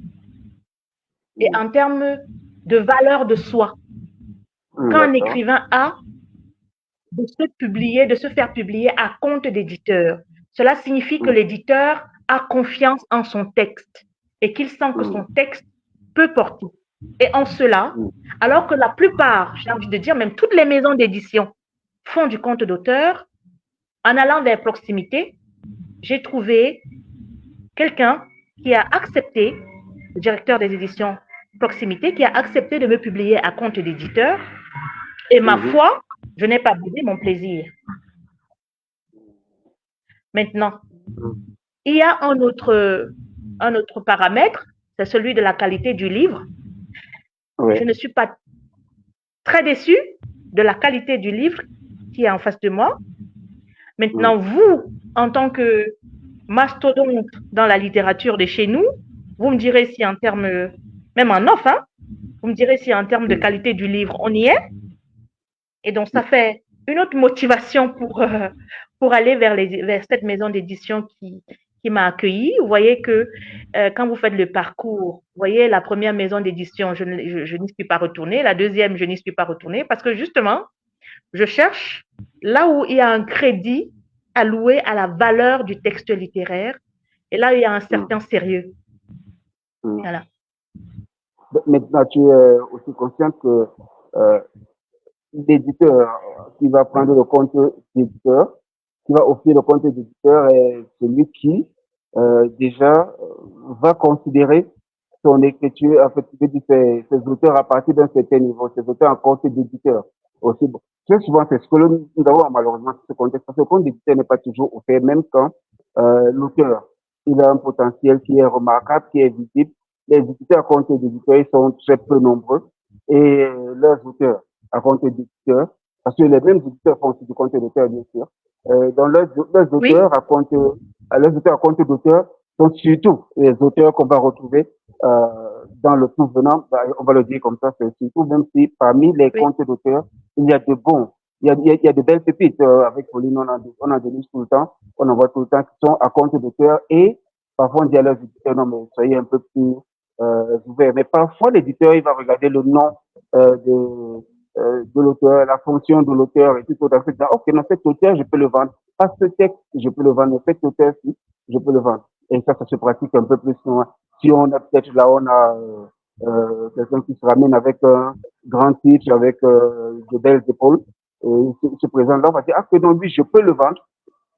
et en termes de valeur de soi qu'un D'accord. écrivain a de se faire publier à compte d'éditeur. Cela signifie que Mm, l'éditeur a confiance en son texte et qu'il sent que son mm, texte peut porter. Et en cela, mm, alors que la plupart, j'ai envie de dire, même toutes les maisons d'édition font du compte d'auteur, en allant vers proximité, j'ai trouvé quelqu'un qui a accepté, le directeur des éditions Proximité, qui a accepté de me publier à compte d'éditeur. Et ma mhm, foi, je n'ai pas boudé mon plaisir. Maintenant, mm. il y a un autre paramètre, c'est celui de la qualité du livre. Je Ouais. ne suis pas très déçue de la qualité du livre qui est en face de moi. Mm, Maintenant, vous, en tant que mastodonte dans la littérature de chez nous, vous me direz si en termes, même en offre, hein, vous me direz si en termes de mm, qualité du livre, on y est. Et donc, ça fait une autre motivation pour aller vers cette maison d'édition qui m'a accueilli. Vous voyez que quand vous faites le parcours, vous voyez la première maison d'édition, je n'y suis pas retournée. La deuxième, je n'y suis pas retournée parce que justement, je cherche là où il y a un crédit alloué à la valeur du texte littéraire et là où il y a un mm, certain sérieux. mm. Voilà. Maintenant, tu es aussi conscient que euh, l'éditeur qui va prendre le compte d'éditeur, qui va offrir le compte d'éditeur est celui qui déjà va considérer son écriture, en fait, ses auteurs à partir d'un certain niveau, ses auteurs en compte d'éditeur aussi. Bon. Très souvent, c'est ce que nous avons malheureusement dans ce contexte, parce que le compte d'éditeur n'est pas toujours offert, même quand l'auteur, il a un potentiel qui est remarquable, qui est visible. Les éditeurs à compte d'éditeur, ils sont très peu nombreux et leurs auteurs à compte d'éditeur, parce que les mêmes éditeurs font aussi du compte d'auteur, bien sûr. Donc, Oui, leurs auteurs à compte d'auteur sont surtout les auteurs qu'on va retrouver dans le tout venant, bah, on va le dire comme ça, c'est surtout, même si parmi les oui, comptes d'auteurs, il y a de bons, il y a de belles pépites. Avec Pauline, on en déniche tout le temps, on en voit tout le temps qui sont à compte d'auteur et parfois on dit à leurs éditeurs, non, mais soyez un peu plus ouverts. Mais parfois, l'éditeur, il va regarder le nom de l'auteur, la fonction de l'auteur et tout autre. Ok, non, cet auteur, je peux le vendre. Pas ce texte, je peux le vendre, mais cet auteur-ci, je peux le vendre. Et ça se pratique un peu plus loin. Si on a peut-être là, on a quelqu'un qui se ramène avec un grand titre, avec de belles épaules, et il se présente là, on va dire, ah, que non, lui, je peux le vendre.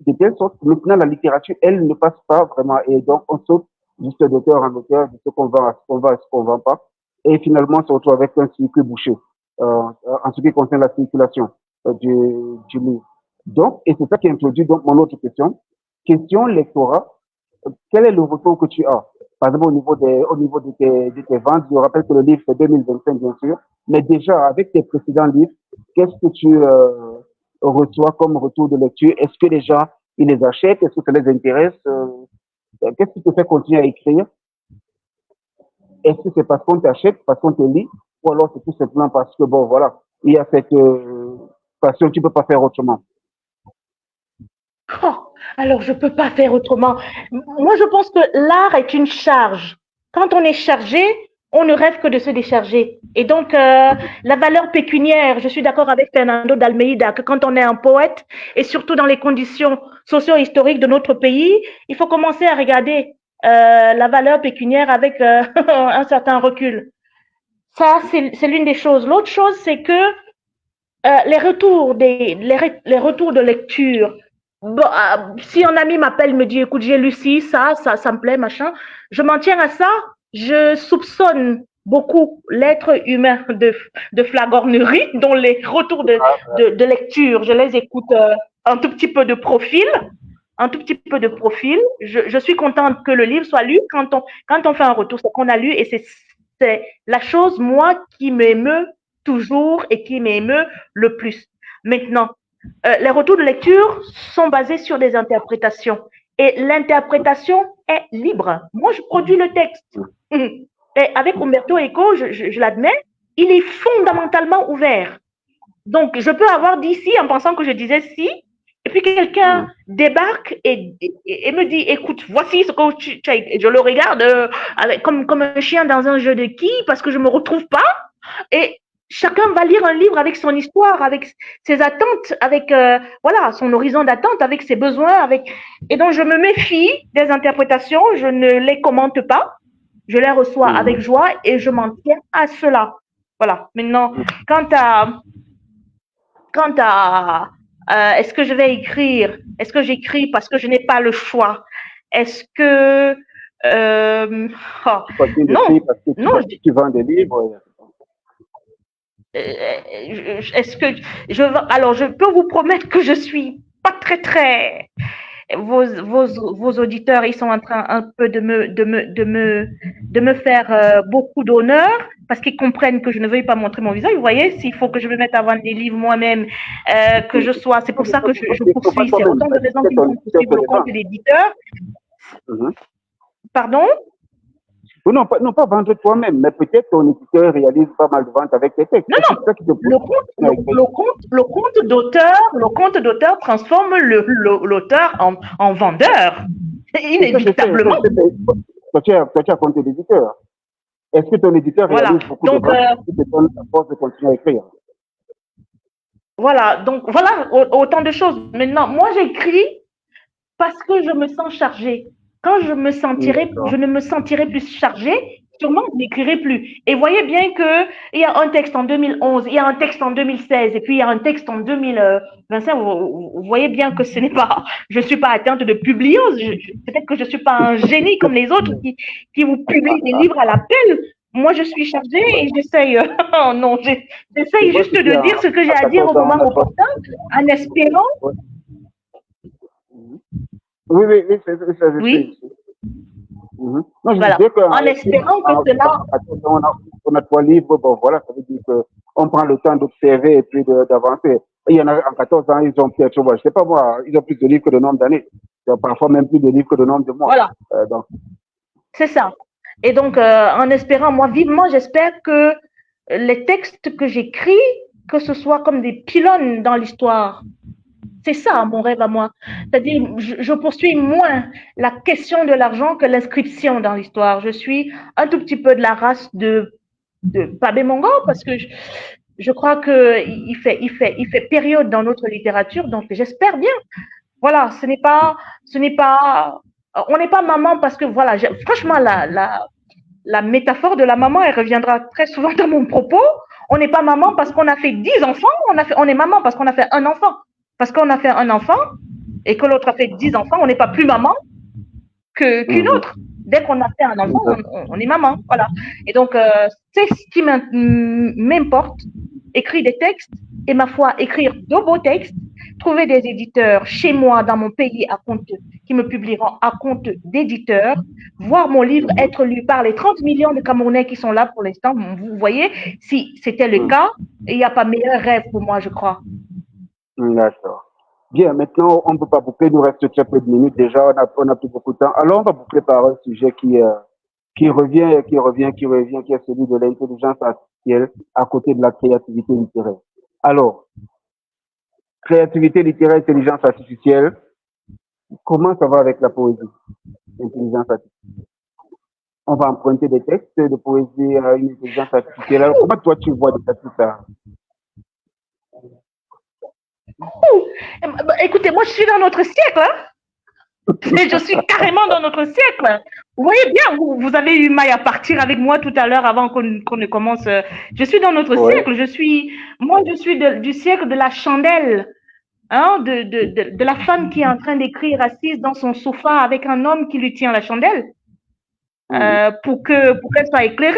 De telle sorte que maintenant, la littérature, elle ne passe pas vraiment. Et donc, on saute juste d'auteur en auteur, de ce qu'on vend à ce qu'on vend à ce qu'on vend pas. Et finalement, on se retrouve avec un circuit bouché en ce qui concerne la circulation du livre. Donc, et c'est ça qui introduit donc mon autre question. Question lectorat, quel est le retour que tu as? Par exemple, au niveau de tes ventes, je rappelle que le livre c'est 2025, bien sûr, mais déjà, avec tes précédents livres, qu'est-ce que tu reçois comme retour de lecture? Est-ce que les gens, ils les achètent? Est-ce que ça les intéresse? Qu'est-ce qui te fait continuer à écrire? Est-ce que c'est parce qu'on t'achète, parce qu'on te lit, ou alors c'est tout simplement parce que, bon, voilà, il y a cette passion, tu ne peux pas faire autrement. oh, alors je ne peux pas faire autrement. Moi, je pense que l'art est une charge. Quand on est chargé, on ne rêve que de se décharger. Et donc, la valeur pécuniaire, je suis d'accord avec Fernando d'Almeida, que quand on est un poète, et surtout dans les conditions socio-historiques de notre pays, il faut commencer à regarder la valeur pécuniaire avec un certain recul. Ça, c'est l'une des choses. L'autre chose, c'est que les retours de lecture. Bon, si un ami m'appelle, me dit, écoute, j'ai lu ci, ça me plaît, machin, je m'en tiens à ça. Je soupçonne beaucoup l'être humain de flagornerie, dont les retours de lecture, je les écoute un tout petit peu de profil. Un tout petit peu de profil. Je suis contente que le livre soit lu. Quand on fait un retour, c'est qu'on a lu et c'est la chose, moi, qui m'émeut toujours et qui m'émeut le plus. Maintenant, les retours de lecture sont basés sur des interprétations et l'interprétation est libre. Moi, je produis le texte. Et avec Umberto Eco, je l'admets, il est fondamentalement ouvert. Donc, je peux avoir dit si en pensant que je disais si, et puis quelqu'un débarque et me dit, écoute, voici ce que tu as. Et je le regarde comme un chien dans un jeu de qui, parce que je ne me retrouve pas. Et chacun va lire un livre avec son histoire, avec ses attentes, avec voilà son horizon d'attente, avec ses besoins, avec et donc je me méfie des interprétations, je ne les commente pas, je les reçois avec joie et je m'en tiens à cela. Voilà. Maintenant, quant à quant à est-ce que je vais écrire, est-ce que j'écris parce que je n'ai pas le choix, est-ce que oh, Tu continues non, d'écrire parce que non, tu vends des livres. est-ce que alors je peux vous promettre que je suis pas très vos auditeurs, ils sont en train un peu de me faire beaucoup d'honneur parce qu'ils comprennent que je ne veux pas montrer mon visage. Vous voyez, s'il faut que je me mette à vendre des livres moi-même, que je sois, c'est pour ça que je poursuis. C'est autant de raisons qui me font poursuivre le compte de l'éditeur. Pardon? Ou non, pas vendre toi-même, mais peut-être ton éditeur réalise pas mal de ventes avec tes textes. Non, le compte d'auteur transforme l'auteur en vendeur. Inévitablement. Toi, tu as compté l'éditeur. Est-ce que ton éditeur réalise beaucoup de ventes qui te donne la force de continuer à écrire? Voilà, donc voilà autant de choses. Maintenant, moi j'écris parce que je me sens chargée. Quand je ne me sentirai plus chargée, sûrement je n'écrirai plus. Et voyez bien que il y a un texte en 2011, il y a un texte en 2016, et puis il y a un texte en 2025. Vous voyez bien que ce n'est pas, je suis pas atteinte de publiose. Peut-être que je suis pas un génie comme les autres qui vous publient des livres à l'appel. Moi, je suis chargée et j'essaye, oh non, j'essaye juste de dire ce que j'ai à dire au moment opportun, en espérant. Oui, c'est oui. Non, je voilà. En espérant que cela. On a 3 livres, bon voilà, ça veut dire qu'on prend le temps d'observer et puis d'avancer. Il y en a en 14 ans, ils ont peut-être, je sais pas moi, ils ont plus de livres que de nombre d'années. Parfois même plus de livres que de nombre de mois. Voilà. C'est ça. Et donc, en espérant, moi, vivement, j'espère que les textes que j'écris, que ce soit comme des pylônes dans l'histoire. C'est ça mon rêve à moi. C'est-à-dire, je poursuis moins la question de l'argent que l'inscription dans l'histoire. Je suis un tout petit peu de la race de Pabé Mongo parce que je crois que il fait période dans notre littérature. Donc, j'espère bien. Voilà, on n'est pas maman parce que voilà, franchement, la métaphore de la maman, elle reviendra très souvent dans mon propos. On n'est pas maman parce qu'on a fait 10 enfants, on est maman parce qu'on a fait un enfant. Parce qu'on a fait un enfant et que l'autre a fait 10 enfants, on n'est pas plus maman qu'une autre. Dès qu'on a fait un enfant, on est maman. Voilà. Et donc, c'est ce qui m'importe. Écrire des textes et, ma foi, écrire de beaux textes, trouver des éditeurs chez moi, dans mon pays, qui me publieront à compte d'éditeurs, voir mon livre être lu par les 30 millions de Camerounais qui sont là pour l'instant. Vous voyez, si c'était le cas, il n'y a pas meilleur rêve pour moi, je crois. D'accord. Bien, maintenant, on ne peut pas boucler, il nous reste très peu de minutes déjà, on n'a plus beaucoup de temps. Alors, on va boucler par un sujet qui revient, qui est celui de l'intelligence artificielle à côté de la créativité littéraire. Alors, créativité littéraire, intelligence artificielle, comment ça va avec la poésie, intelligence artificielle? On va emprunter des textes de poésie à une intelligence artificielle. Alors, comment toi tu vois déjà tout ça? Écoutez, moi je suis dans notre siècle. Hein? Je suis carrément dans notre siècle. Vous voyez bien, vous avez eu maille à partir avec moi tout à l'heure avant qu'on ne commence. Je suis dans notre siècle. Je suis du siècle de la chandelle. Hein, de la femme qui est en train d'écrire assise dans son sofa avec un homme qui lui tient la chandelle pour qu'elle soit éclairée.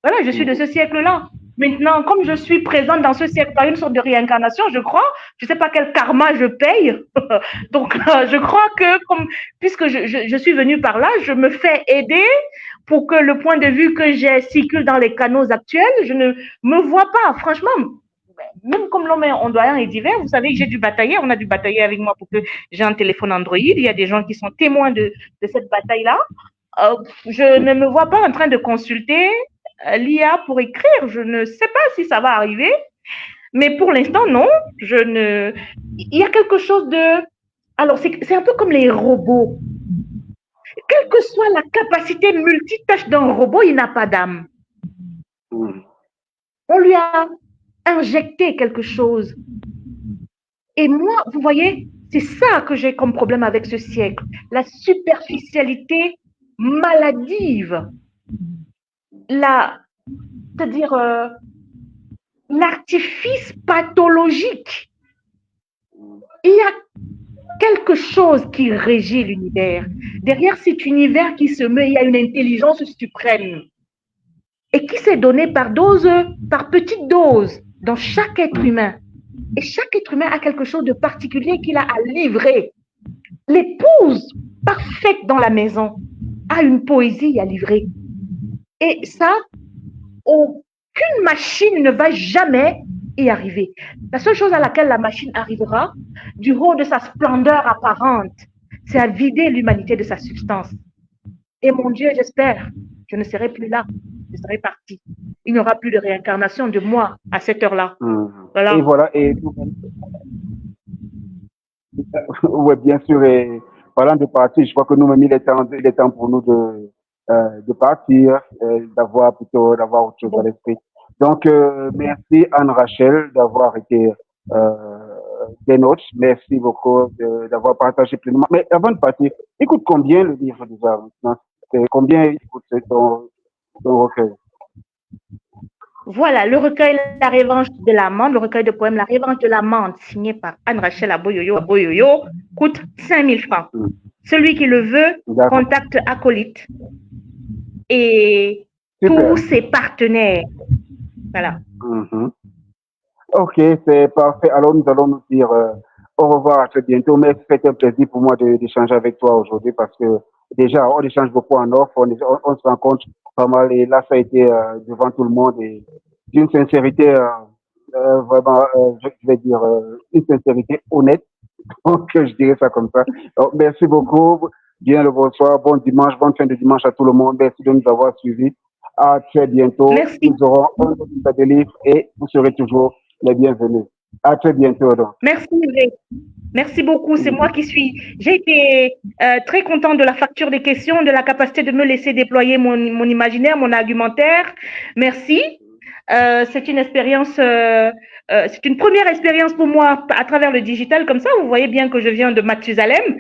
Voilà, je suis de ce siècle-là. Maintenant, comme je suis présente dans ce siècle par une sorte de réincarnation, je crois, je ne sais pas quel karma je paye. Donc, je crois que puisque je suis venue par là, je me fais aider pour que le point de vue que j'ai circule dans les canaux actuels. Je ne me vois pas, franchement. Même comme l'homme est ondoyant et divers, vous savez que j'ai dû batailler, on a dû batailler avec moi pour que j'ai un téléphone Android. Il y a des gens qui sont témoins de cette bataille-là. Je ne me vois pas en train de consulter l'IA pour écrire. Je ne sais pas si ça va arriver, mais pour l'instant, non. Il y a quelque chose de... Alors, c'est un peu comme les robots. Quelle que soit la capacité multitâche d'un robot, il n'a pas d'âme. On lui a injecté quelque chose. Et moi, vous voyez, c'est ça que j'ai comme problème avec ce siècle. La superficialité maladive. C'est-à-dire l'artifice pathologique. Il y a quelque chose qui régit l'univers. Derrière cet univers qui se meut, il y a une intelligence suprême et qui s'est donnée par dose, par petite dose dans chaque être humain. Et chaque être humain a quelque chose de particulier qu'il a à livrer. L'épouse parfaite dans la maison a une poésie à livrer. Et ça, aucune machine ne va jamais y arriver. La seule chose à laquelle la machine arrivera, du haut de sa splendeur apparente, c'est à vider l'humanité de sa substance. Et mon Dieu, j'espère, je ne serai plus là. Je serai parti. Il n'y aura plus de réincarnation de moi à cette heure-là. Voilà. Et voilà. Et oui, bien sûr. Et parlant de partir, je crois que nous-mêmes, il est temps pour nous de partir, d'avoir autre chose à l'esprit. Donc, merci Anne-Rachel d'avoir été des nôtres. Merci beaucoup d'avoir partagé pleinement. Mais avant de partir, écoute combien le livre déjà maintenant? Combien écoute ton recueil? Voilà, le recueil La Revanche de l'amande, le recueil de poèmes La Revanche de l'amande, signé par Anne-Rachel Aboyoyo, coûte 5 000 francs. Celui qui le veut, contacte Acolyte et tous ses partenaires. Voilà. Ok, c'est parfait. Alors, nous allons nous dire au revoir, à très bientôt. Mais c'est un plaisir pour moi d'échanger avec toi aujourd'hui parce que déjà, on échange beaucoup en offre, on se rencontre pas mal et là, ça a été devant tout le monde et d'une sincérité vraiment, je vais dire, une sincérité honnête. Donc, je dirais ça comme ça. Donc, merci beaucoup. Bien le bonsoir, bon dimanche, bonne fin de dimanche à tout le monde. Merci de nous avoir suivis. À très bientôt. Merci. Nous aurons un autre de livre et vous serez toujours les bienvenus. À très bientôt. Donc. Merci, merci beaucoup. C'est moi qui suis. J'ai été très contente de la facture des questions, de la capacité de me laisser déployer mon imaginaire, mon argumentaire. Merci. C'est une expérience, c'est une première expérience pour moi à travers le digital. Comme ça, vous voyez bien que je viens de Mathusalem.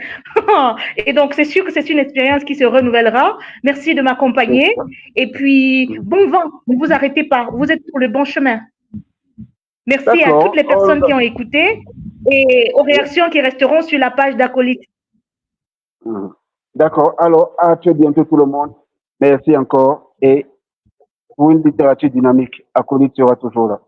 Et donc, c'est sûr que c'est une expérience qui se renouvellera. Merci de m'accompagner. Et puis, bon vent. Ne vous arrêtez pas. Vous êtes sur le bon chemin. Merci à toutes les personnes qui ont écouté et aux réactions qui resteront sur la page d'Acolyte. D'accord. Alors, à très bientôt tout le monde. Merci encore. Et pour une littérature dynamique, Acolyte sera toujours là.